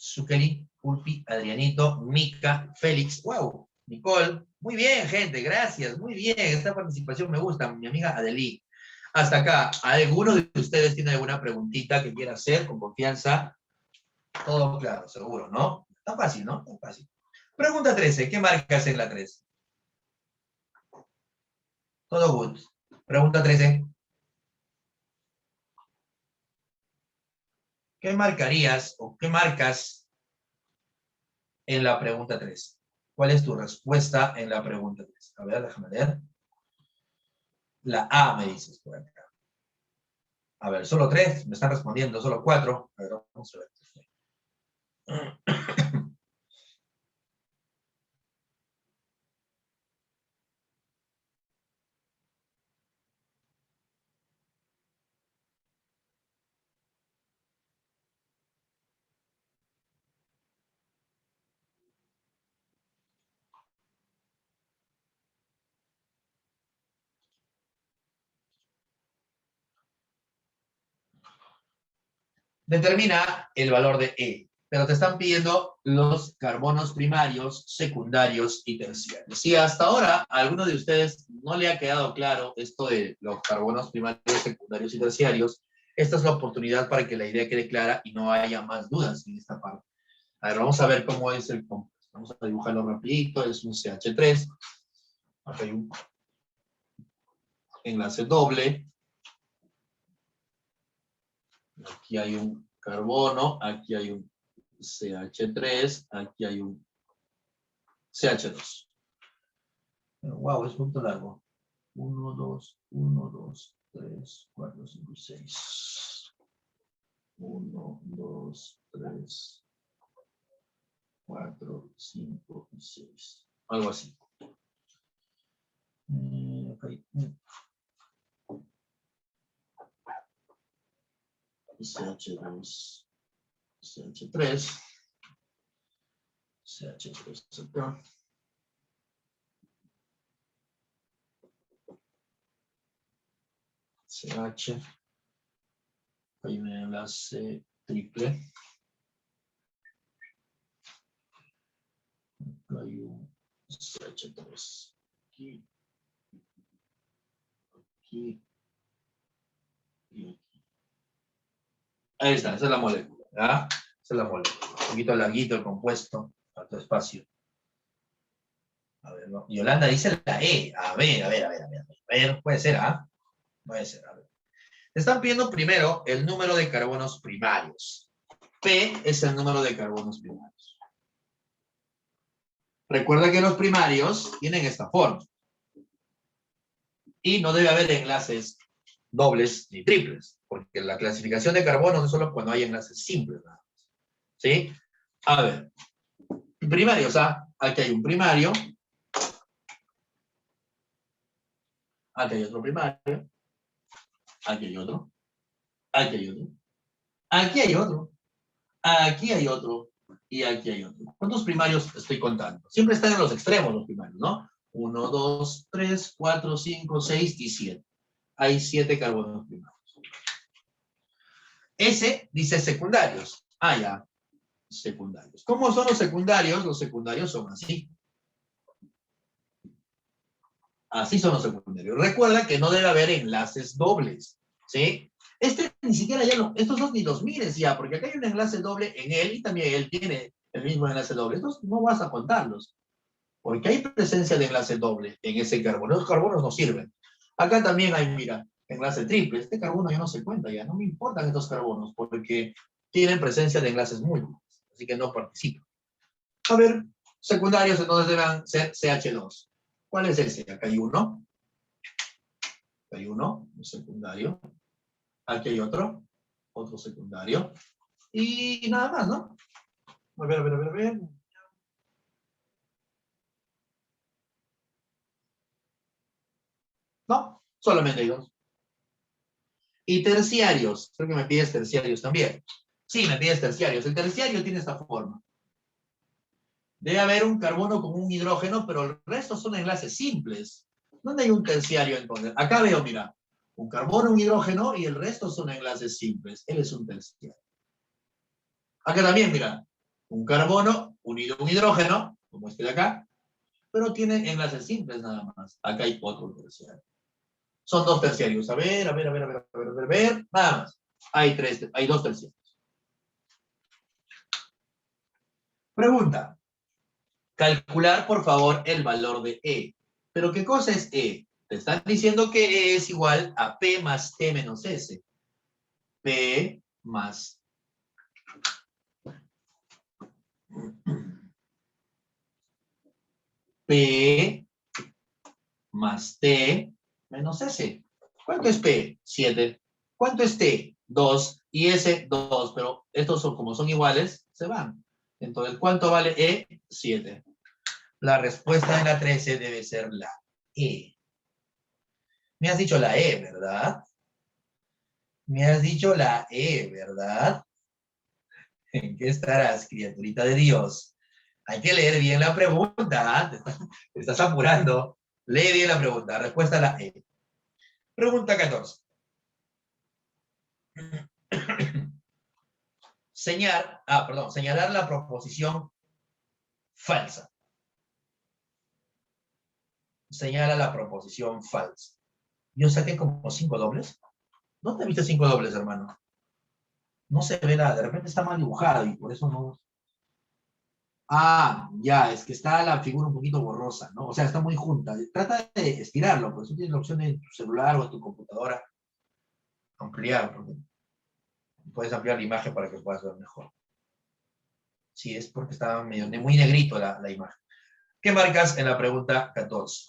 Zuccheri, Pulpi, Adrianito, Mica, Félix, wow, Nicole. Muy bien, gente, gracias, muy bien. Esta participación me gusta, mi amiga Adelí. Hasta acá, ¿alguno de ustedes tiene alguna preguntita que quiera hacer con confianza? Todo claro, seguro, ¿no? Está fácil, ¿no? Está fácil. Pregunta 13, ¿qué marcas en la 13? Todo good. Pregunta 13. ¿Qué marcarías o qué marcas en la pregunta 3? ¿Cuál es tu respuesta en la pregunta 3? A ver, déjame leer. La A me dices por acá. A ver, solo 3, me están respondiendo, solo 4. A ver, vamos a ver. Determina el valor de E, pero te están pidiendo los carbonos primarios, secundarios y terciarios. Si hasta ahora a alguno de ustedes no le ha quedado claro esto de los carbonos primarios, secundarios y terciarios, esta es la oportunidad para que la idea quede clara y no haya más dudas en esta parte. A ver, vamos a ver cómo es el compuesto. Vamos a dibujarlo rapidito, es un CH3. Acá hay un enlace doble. Aquí hay un carbono, aquí hay un CH3, aquí hay un CH2. Wow, es punto largo. 1, 2, 1, 2, 3, 4, 5 y 6. 1, 2, 3, 4, 5 y 6. Algo así. Okay. CH2, CH3, CH3 acá. CH. Hay un enlace triple. Hay un CH3. Aquí. Aquí. Y aquí. Ahí está, esa es la molécula. ¿Ya? Esa es la molécula. Un poquito larguito el compuesto. Falta espacio. A ver, no. Yolanda dice la E. A ver, puede ser, ¿ah? Puede ser, a ver. Están pidiendo primero el número de carbonos primarios. P es el número de carbonos primarios. Recuerda que los primarios tienen esta forma. Y no debe haber enlaces dobles ni triples, porque la clasificación de carbonos es solo cuando hay enlaces simples, nada más. ¿Sí? A ver. Primarios, ¿ah? Aquí hay un primario. Aquí hay otro primario. Aquí hay otro. Aquí hay otro. Aquí hay otro. Aquí hay otro. Y aquí hay otro. ¿Cuántos primarios estoy contando? Siempre están en los extremos los primarios, ¿no? 1, 2, 3, 4, 5, 6 y 7. Hay 7 carbonos primarios. S dice secundarios. Ah, ya. Secundarios. ¿Cómo son los secundarios? Los secundarios son así. Así son los secundarios. Recuerda que no debe haber enlaces dobles. ¿Sí? Este ni siquiera ya lo, estos dos ni los mires ya, porque acá hay un enlace doble en él y también él tiene el mismo enlace doble. Estos no vas a contarlos, porque hay presencia de enlace doble en ese carbono. Los carbonos no sirven. Acá también hay, mira, enlace triple. Este carbono ya no se cuenta ya. No me importan estos carbonos, porque tienen presencia de enlaces múltiples. Así que no participan. A ver, secundarios entonces deben ser CH2. ¿Cuál es ese? Acá hay uno. Acá hay uno, un secundario. Aquí hay otro secundario. Y nada más, ¿no? A ver. No, solamente hay dos. Y terciarios. Creo que me pides terciarios también. Sí, me pides terciarios. El terciario tiene esta forma. Debe haber un carbono con un hidrógeno, pero el resto son enlaces simples. ¿Dónde hay un terciario entonces? Acá veo, mira, un carbono, un hidrógeno y el resto son enlaces simples. Él es un terciario. Acá también, mira, un carbono unido a un hidrógeno, como este de acá, pero tiene enlaces simples nada más. Acá hay otro terciario. Son dos terciarios. A ver, nada más. Hay dos terciarios. Pregunta. Calcular, por favor, el valor de E. ¿Pero qué cosa es E? Te están diciendo que E es igual a P más T menos S. P más P más T menos S. ¿Cuánto es P? 7. ¿Cuánto es T? 2. Y S, 2. Pero estos son, como son iguales, se van. Entonces, ¿cuánto vale E? 7. La respuesta en la 13 debe ser la E. Me has dicho la E, ¿verdad? Me has dicho la E, ¿verdad? ¿En qué estarás, criaturita de Dios? Hay que leer bien la pregunta. ¿Ah? Te estás apurando. Lee bien la pregunta. Respuesta a la E. Pregunta 14. Señalar la proposición falsa. Señala la proposición falsa. Yo saqué como 5 dobles. ¿Dónde viste 5 dobles, hermano? No se ve nada. De repente está mal dibujado y por eso no... Ah, ya, es que está la figura un poquito borrosa, ¿no? O sea, está muy junta. Trata de estirarlo, por eso tienes la opción en tu celular o en tu computadora ampliar, porque puedes ampliar la imagen para que puedas ver mejor. Sí, es porque está medio, muy negrito la imagen. ¿Qué marcas en la pregunta 14?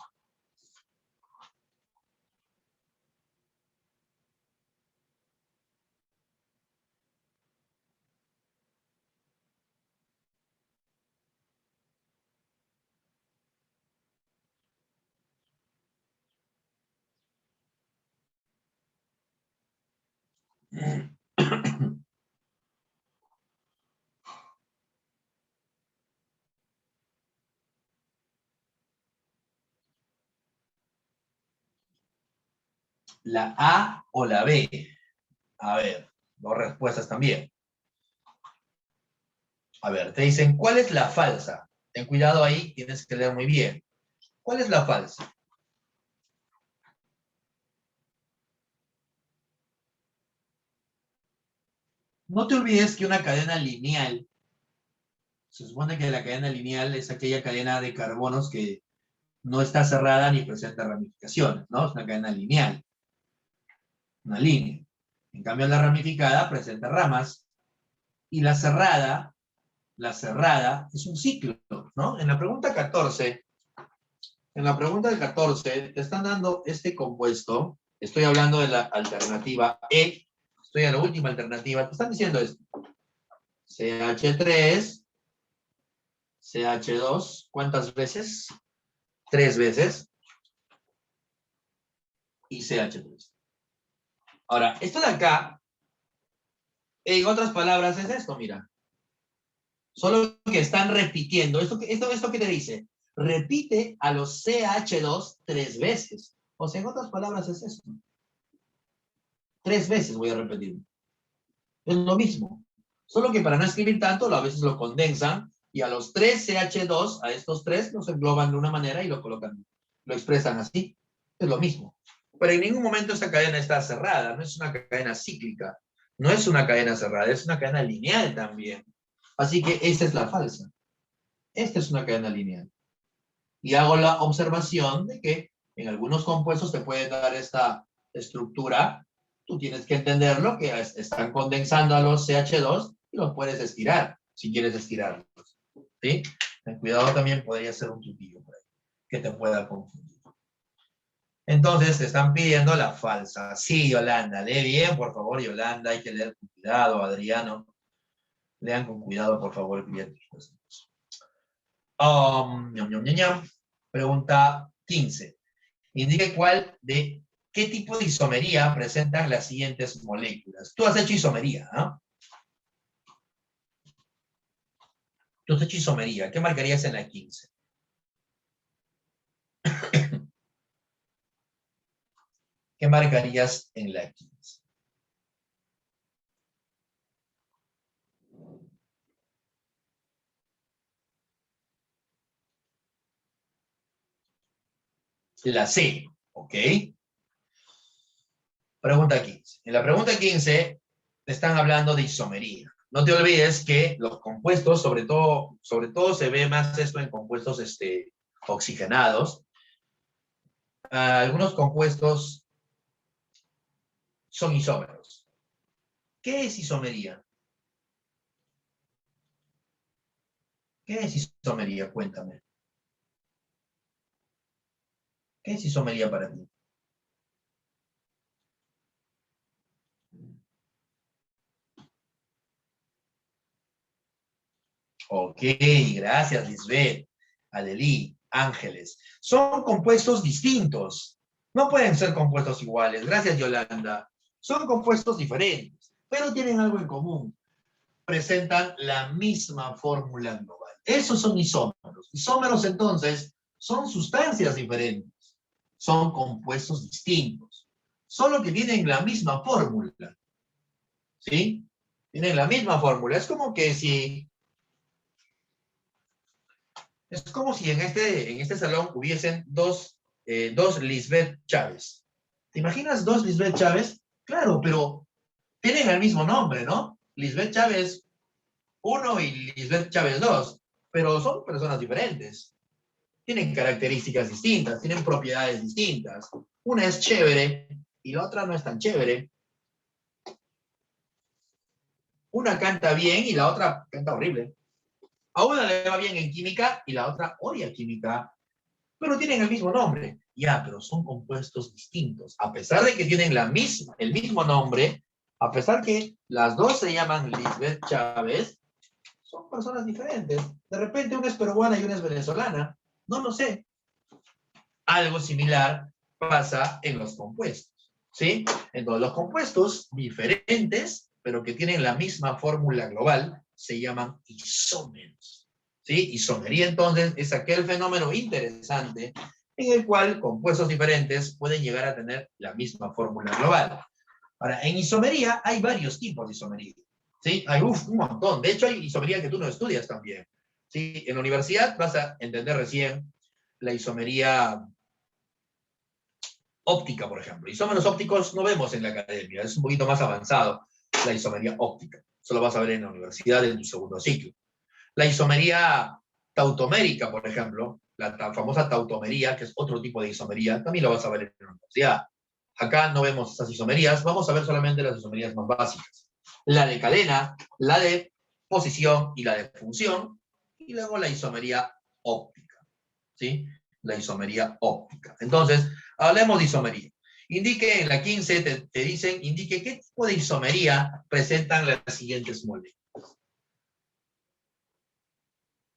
¿La A o la B? A ver, dos respuestas también. A ver, te dicen, ¿cuál es la falsa? Ten cuidado ahí, tienes que leer muy bien. ¿Cuál es la falsa? No te olvides que una cadena lineal, se supone que la cadena lineal es aquella cadena de carbonos que no está cerrada ni presenta ramificaciones, ¿no? Es una cadena lineal, una línea. En cambio, la ramificada presenta ramas y la cerrada es un ciclo, ¿no? En la pregunta 14, te están dando este compuesto, estoy hablando de la alternativa E, estoy en la última alternativa, te están diciendo esto. CH3, CH2, ¿cuántas veces? 3 veces. Y CH3. Ahora, esto de acá, en otras palabras, es esto, mira. Solo que están repitiendo. ¿Esto qué te dice? Repite a los CH2 3 veces. O sea, en otras palabras, es esto. 3 veces voy a repetir. Es lo mismo. Solo que para no escribir tanto, a veces lo condensan y a los 3 CH2, a estos 3 los engloban de una manera y lo colocan, lo expresan así. Es lo mismo. Pero en ningún momento esta cadena está cerrada, no es una cadena cíclica, no es una cadena cerrada, es una cadena lineal también. Así que esta es la falsa. Esta es una cadena lineal. Y hago la observación de que en algunos compuestos te puede dar esta estructura. Tú tienes que entenderlo, que están condensando a los CH2 y los puedes estirar, si quieres estirarlos. ¿Sí? Ten cuidado, también podría ser un truquillo por ahí, que te pueda confundir. Entonces te están pidiendo la falsa. Sí, Yolanda, lee bien, por favor, Yolanda, hay que leer con cuidado, Adriano. Lean con cuidado, por favor, bien. Pregunta 15. Indique qué tipo de isomería presentan las siguientes moléculas. Tú has hecho isomería, ¿no? Tú has hecho isomería. ¿Qué marcarías en la 15? ¿Qué marcarías en la 15? La C, ¿ok? Pregunta 15. En la pregunta 15 te están hablando de isomería. No te olvides que los compuestos, sobre todo se ve más esto en compuestos oxigenados. Algunos compuestos son isómeros. ¿Qué es isomería? ¿Qué es isomería? Cuéntame. ¿Qué es isomería para ti? Ok, gracias, Lisbeth, Adelí, Ángeles. Son compuestos distintos. No pueden ser compuestos iguales. Gracias, Yolanda. Son compuestos diferentes, pero tienen algo en común. Presentan la misma fórmula global. Esos son isómeros. Isómeros, entonces, son sustancias diferentes. Son compuestos distintos. Solo que tienen la misma fórmula. ¿Sí? Tienen la misma fórmula. Es como si en este salón hubiesen dos Lisbeth Chávez. ¿Te imaginas dos Lisbeth Chávez? Claro, pero tienen el mismo nombre, ¿no? Lisbeth Chávez 1 y Lisbeth Chávez 2, pero son personas diferentes. Tienen características distintas, tienen propiedades distintas. Una es chévere y la otra no es tan chévere. Una canta bien y la otra canta horrible. A una le va bien en química y la otra odia química. Pero tienen el mismo nombre. Ya, pero son compuestos distintos. A pesar de que tienen el mismo nombre, a pesar que las dos se llaman Lisbeth Chávez, son personas diferentes. De repente una es peruana y una es venezolana. No lo sé. Algo similar pasa en los compuestos. ¿Sí? Entonces los compuestos diferentes, pero que tienen la misma fórmula global, se llaman isómeros. ¿Sí? Isomería, entonces, es aquel fenómeno interesante en el cual compuestos diferentes pueden llegar a tener la misma fórmula global. Ahora, en isomería hay varios tipos de isomería, ¿sí? Hay un montón. De hecho, hay isomería que tú no estudias también, ¿sí? En la universidad vas a entender recién la isomería óptica, por ejemplo. Isómeros ópticos no vemos en la academia, es un poquito más avanzado la isomería óptica. Solo vas a ver en la universidad en tu segundo ciclo. La isomería tautomérica, por ejemplo, la famosa tautomería, que es otro tipo de isomería, también lo vas a ver en la universidad. Acá no vemos esas isomerías, vamos a ver solamente las isomerías más básicas. La de cadena, la de posición y la de función, y luego la isomería óptica, ¿sí? La isomería óptica. Entonces, hablemos de isomería. Indique, en la 15 te dicen, indique qué tipo de isomería presentan las siguientes moléculas.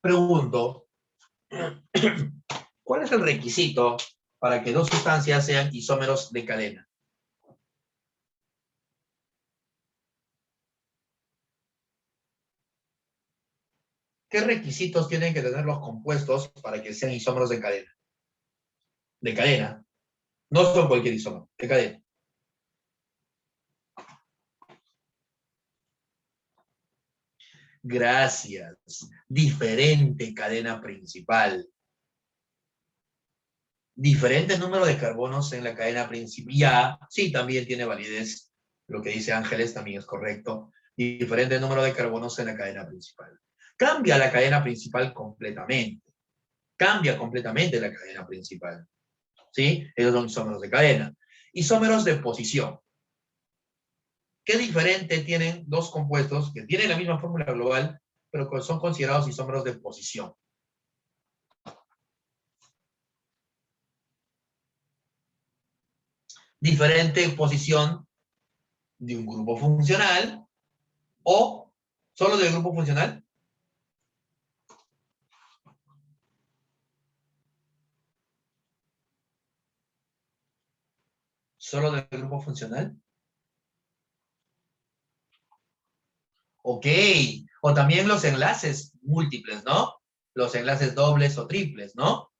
Pregunto, ¿cuál es el requisito para que dos sustancias sean isómeros de cadena? ¿Qué requisitos tienen que tener los compuestos para que sean isómeros de cadena? De cadena. No son cualquier isómero, de cadena. Gracias. Diferente cadena principal. Diferente número de carbonos en la cadena principal. Ya, sí, también tiene validez. Lo que dice Ángeles también es correcto. Diferente número de carbonos en la cadena principal. Cambia la cadena principal completamente. Cambia completamente la cadena principal. ¿Sí? Esos son isómeros de cadena. Isómeros de posición. ¿Qué diferente tienen dos compuestos que tienen la misma fórmula global, pero que son considerados isómeros de posición? Diferente posición de un grupo funcional o solo del grupo funcional. ¿Solo del grupo funcional? Ok. O también los enlaces múltiples, ¿no? Los enlaces dobles o triples, ¿no?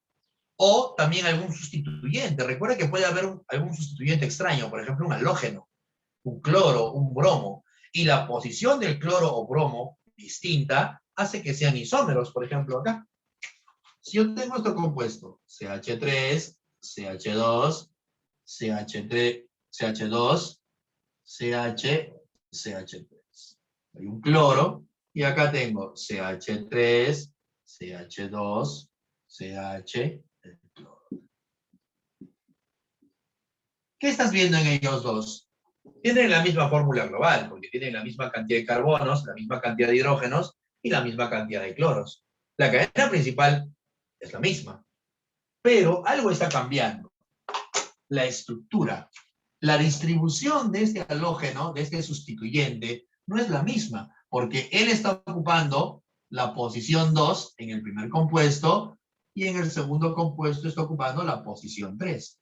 O también algún sustituyente. Recuerda que puede haber algún sustituyente extraño, por ejemplo, un halógeno, un cloro, un bromo. Y la posición del cloro o bromo distinta hace que sean isómeros, por ejemplo, acá. Si yo tengo este compuesto, CH3, CH2, CH3, CH2, CH, CH3. Hay un cloro, y acá tengo CH3, CH2, CH, el cloro. ¿Qué estás viendo en ellos dos? Tienen la misma fórmula global, porque tienen la misma cantidad de carbonos, la misma cantidad de hidrógenos y la misma cantidad de cloros. La cadena principal es la misma, pero algo está cambiando. La estructura, la distribución de este halógeno, de este sustituyente, no es la misma, porque él está ocupando la posición 2 en el primer compuesto y en el segundo compuesto está ocupando la posición 3.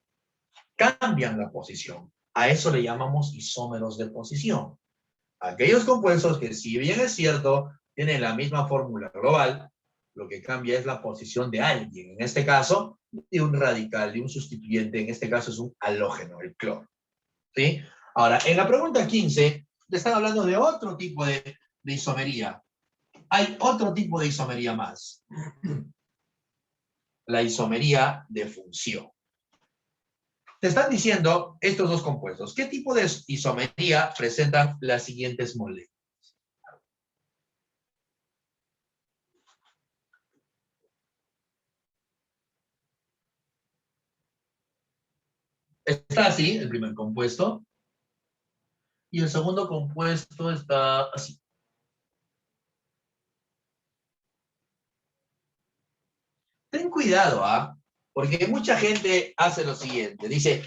Cambian la posición. A eso le llamamos isómeros de posición. Aquellos compuestos que, si bien es cierto, tienen la misma fórmula global, lo que cambia es la posición de alguien. En este caso, de un radical, de un sustituyente. En este caso es un halógeno, el cloro. ¿Sí? Ahora, en la pregunta 15, le están hablando de otro tipo de isomería. Hay otro tipo de isomería más. La isomería de función. Te están diciendo estos dos compuestos. ¿Qué tipo de isomería presentan las siguientes moléculas? Está así, el primer compuesto. Y el segundo compuesto está así. Ten cuidado, ¿ah? Porque mucha gente hace lo siguiente. Dice,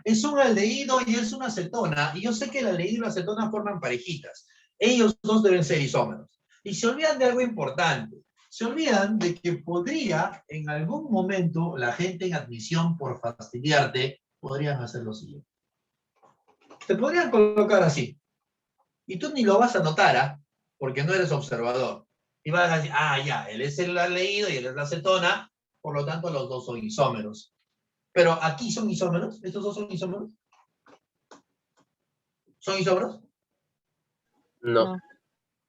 es un aldehído y es una acetona. Y yo sé que el aldehído y la acetona forman parejitas. Ellos dos deben ser isómeros. Y se olvidan de algo importante. Se olvidan de que podría, en algún momento, la gente en admisión, por fastidiarte, podrían hacer lo siguiente. Te podrían colocar así. Y tú ni lo vas a notar, ¿ah? Porque no eres observador. Y vas a decir, ya, él es el aldehído y él es la acetona, por lo tanto los dos son isómeros. Pero aquí son isómeros. ¿Estos dos son isómeros? ¿Son isómeros? No.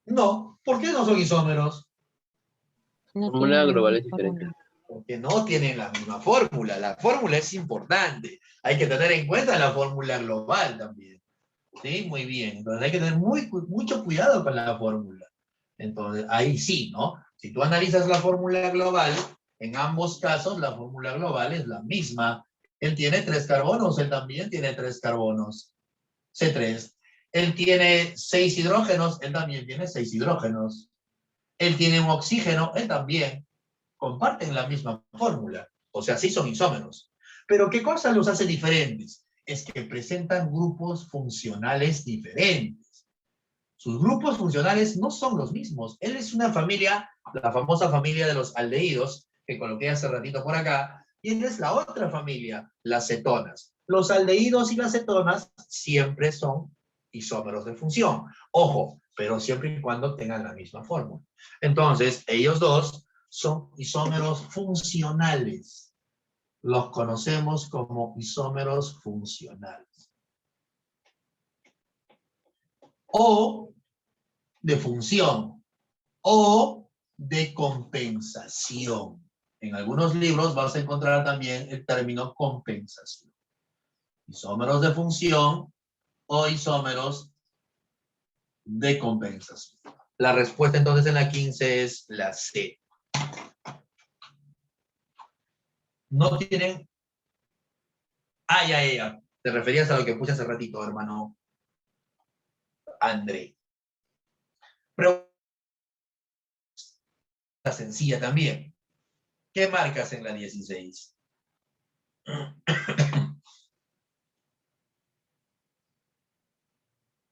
No. ¿Por qué no son isómeros? No Fórmula tienen global la es diferente. fórmula. Porque no tienen la misma fórmula. La fórmula es importante. Hay que tener en cuenta la fórmula global también. ¿Sí? Muy bien. Entonces hay que tener mucho cuidado con la fórmula. Entonces, ahí sí, ¿no? Si tú analizas la fórmula global, en ambos casos la fórmula global es la misma. Él tiene 3 carbonos, él también tiene 3 carbonos. C3. Él tiene 6 hidrógenos, él también tiene 6 hidrógenos. Él tiene un oxígeno, él también. Comparten la misma fórmula. O sea, sí son isómeros. Pero ¿qué cosa los hace diferentes? Es que presentan grupos funcionales diferentes. Sus grupos funcionales no son los mismos. Él es una familia, la famosa familia de los aldehídos, que coloqué hace ratito por acá, y él es la otra familia, las cetonas. Los aldehídos y las cetonas siempre son isómeros de función. Ojo, pero siempre y cuando tengan la misma fórmula. Entonces, ellos dos son isómeros funcionales. Los conocemos como isómeros funcionales. O de función, o de compensación. En algunos libros vas a encontrar también el término compensación. Isómeros de función o isómeros de compensación. La respuesta entonces en la 15 es la C. No tienen... ya. Te referías a lo que puse hace ratito, hermano André. Pero sencilla también. ¿Qué marcas en la 16?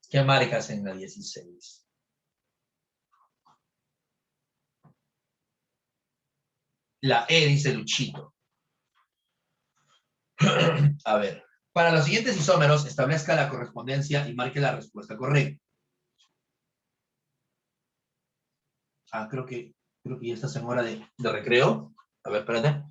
¿Qué marcas en la 16? La E dice Luchito. A ver, para los siguientes isómeros, establezca la correspondencia y marque la respuesta correcta. Creo que ya estás en hora de recreo. A ver, espérate.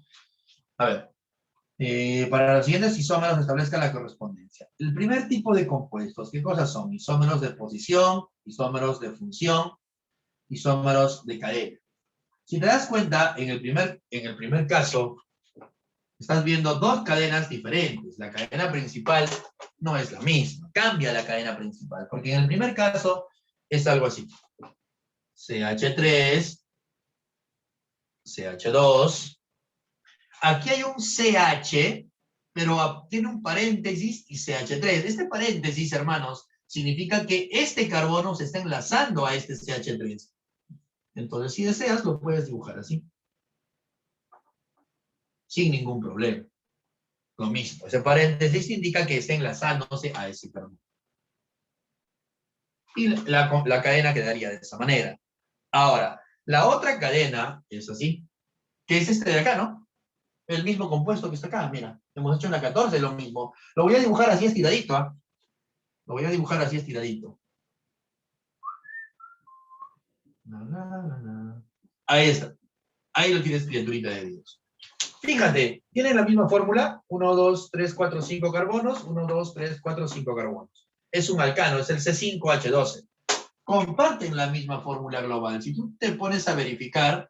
A ver. Para los siguientes isómeros, establezca la correspondencia. El primer tipo de compuestos, ¿qué cosas son? Isómeros de posición, isómeros de función, isómeros de cadena. Si te das cuenta, en el primer caso, estás viendo 2 cadenas diferentes. La cadena principal no es la misma. Cambia la cadena principal. Porque en el primer caso es algo así. CH3, CH2. Aquí hay un CH, pero tiene un paréntesis y CH3. Este paréntesis, hermanos, significa que este carbono se está enlazando a este CH3. Entonces, si deseas, lo puedes dibujar así. Sin ningún problema. Lo mismo. Ese paréntesis indica que está enlazándose a ese carbono. Y la cadena quedaría de esa manera. Ahora, la otra cadena es así. Que es este de acá, ¿no? El mismo compuesto que está acá, mira. Hemos hecho una 14, lo mismo. Lo voy a dibujar así estiradito, ¿ah? Lo voy a dibujar así estiradito. Ahí está. Ahí lo tienes, criaturita de Dios. Fíjate, tienen la misma fórmula. 1, 2, 3, 4, 5 carbonos. 1, 2, 3, 4, 5 carbonos. Es un alcano, es el C5H12. Comparten la misma fórmula global. Si tú te pones a verificar,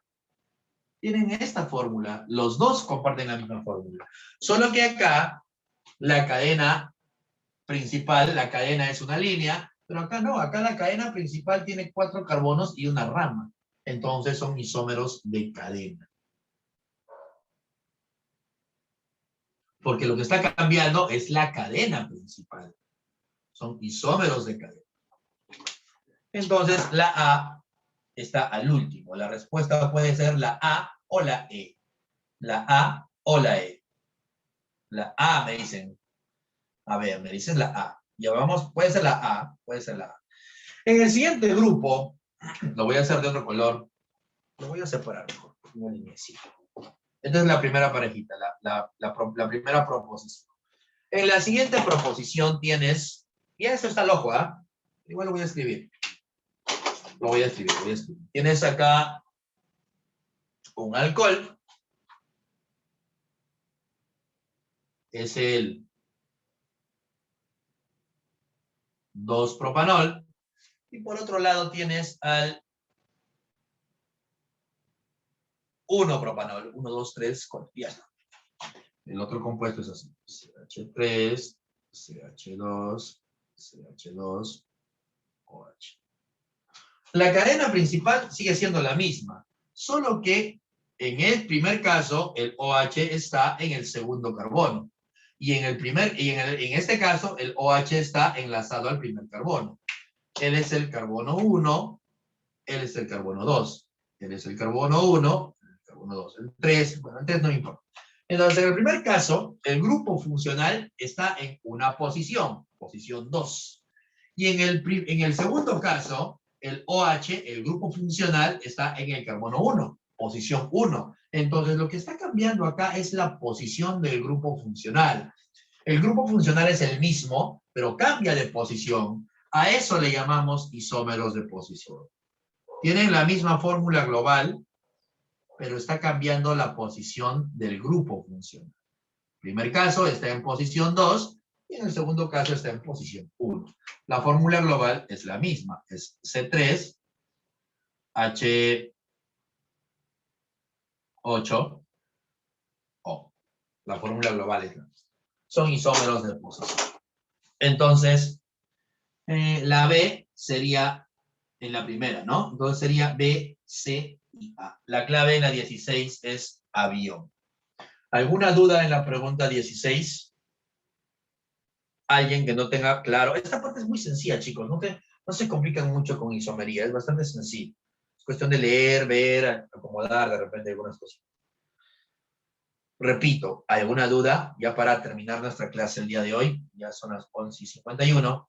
tienen esta fórmula. Los dos comparten la misma fórmula. Solo que acá, la cadena principal, la cadena es una línea, pero acá no. Acá la cadena principal tiene 4 carbonos y una rama. Entonces son isómeros de cadena. Porque lo que está cambiando es la cadena principal. Son isómeros de cadena. Entonces, la A está al último. La respuesta puede ser la A o la E. La A o la E. La A me dicen. A ver, me dicen la A. Ya vamos, puede ser la A, puede ser la A. En el siguiente grupo, lo voy a hacer de otro color. Lo voy a separar mejor. Una lineecita. Esta es la primera parejita, la primera proposición. En la siguiente proposición tienes, y esto está loco, ¿ah? Igual lo voy a escribir. Lo voy a escribir. Tienes acá un alcohol. es el 2-propanol. Y por otro lado tienes al 1-propanol. 1, 2, 3, 4. Ya está. El otro compuesto es así. CH3, CH2, CH2, OH. La cadena principal sigue siendo la misma, solo que en el primer caso el OH está en el segundo carbono. Y en este caso el OH está enlazado al primer carbono. Él es el carbono 1, él es el carbono 2. Él es el carbono 1, el carbono 2. El 3, bueno, el 3 no importa. Entonces, en el primer caso, el grupo funcional está en una posición 2. Y en el segundo caso, el OH, el grupo funcional, está en el carbono 1, posición 1. Entonces, lo que está cambiando acá es la posición del grupo funcional. El grupo funcional es el mismo, pero cambia de posición. A eso le llamamos isómeros de posición. Tienen la misma fórmula global, pero está cambiando la posición del grupo funcional. En el primer caso está en posición 2 y en el segundo caso está en posición 1. La fórmula global es la misma, es C3, H8, O. La fórmula global es la misma. Son isómeros de posición. Entonces, la B sería en la primera, ¿no? Entonces sería B, C y A. La clave en la 16 es avión. ¿Alguna duda en la pregunta 16? Alguien que no tenga claro. Esta parte es muy sencilla, chicos. No se complican mucho con isomería. Es bastante sencillo. Es cuestión de leer, ver, acomodar de repente algunas cosas. Repito, ¿alguna duda? Ya para terminar nuestra clase el día de hoy. Ya son las 11:51.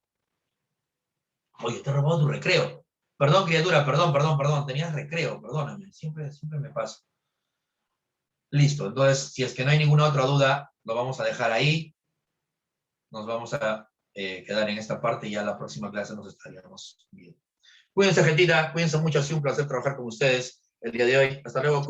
Oye, te he robado tu recreo. Perdón, criatura, perdón. Tenías recreo, perdóname. Siempre me pasa. Listo, entonces, si es que no hay ninguna otra duda, lo vamos a dejar ahí. Nos vamos a quedar en esta parte y ya la próxima clase nos estaríamos viendo. Cuídense, gentita, cuídense mucho. Ha sido un placer trabajar con ustedes el día de hoy. Hasta luego, Cor.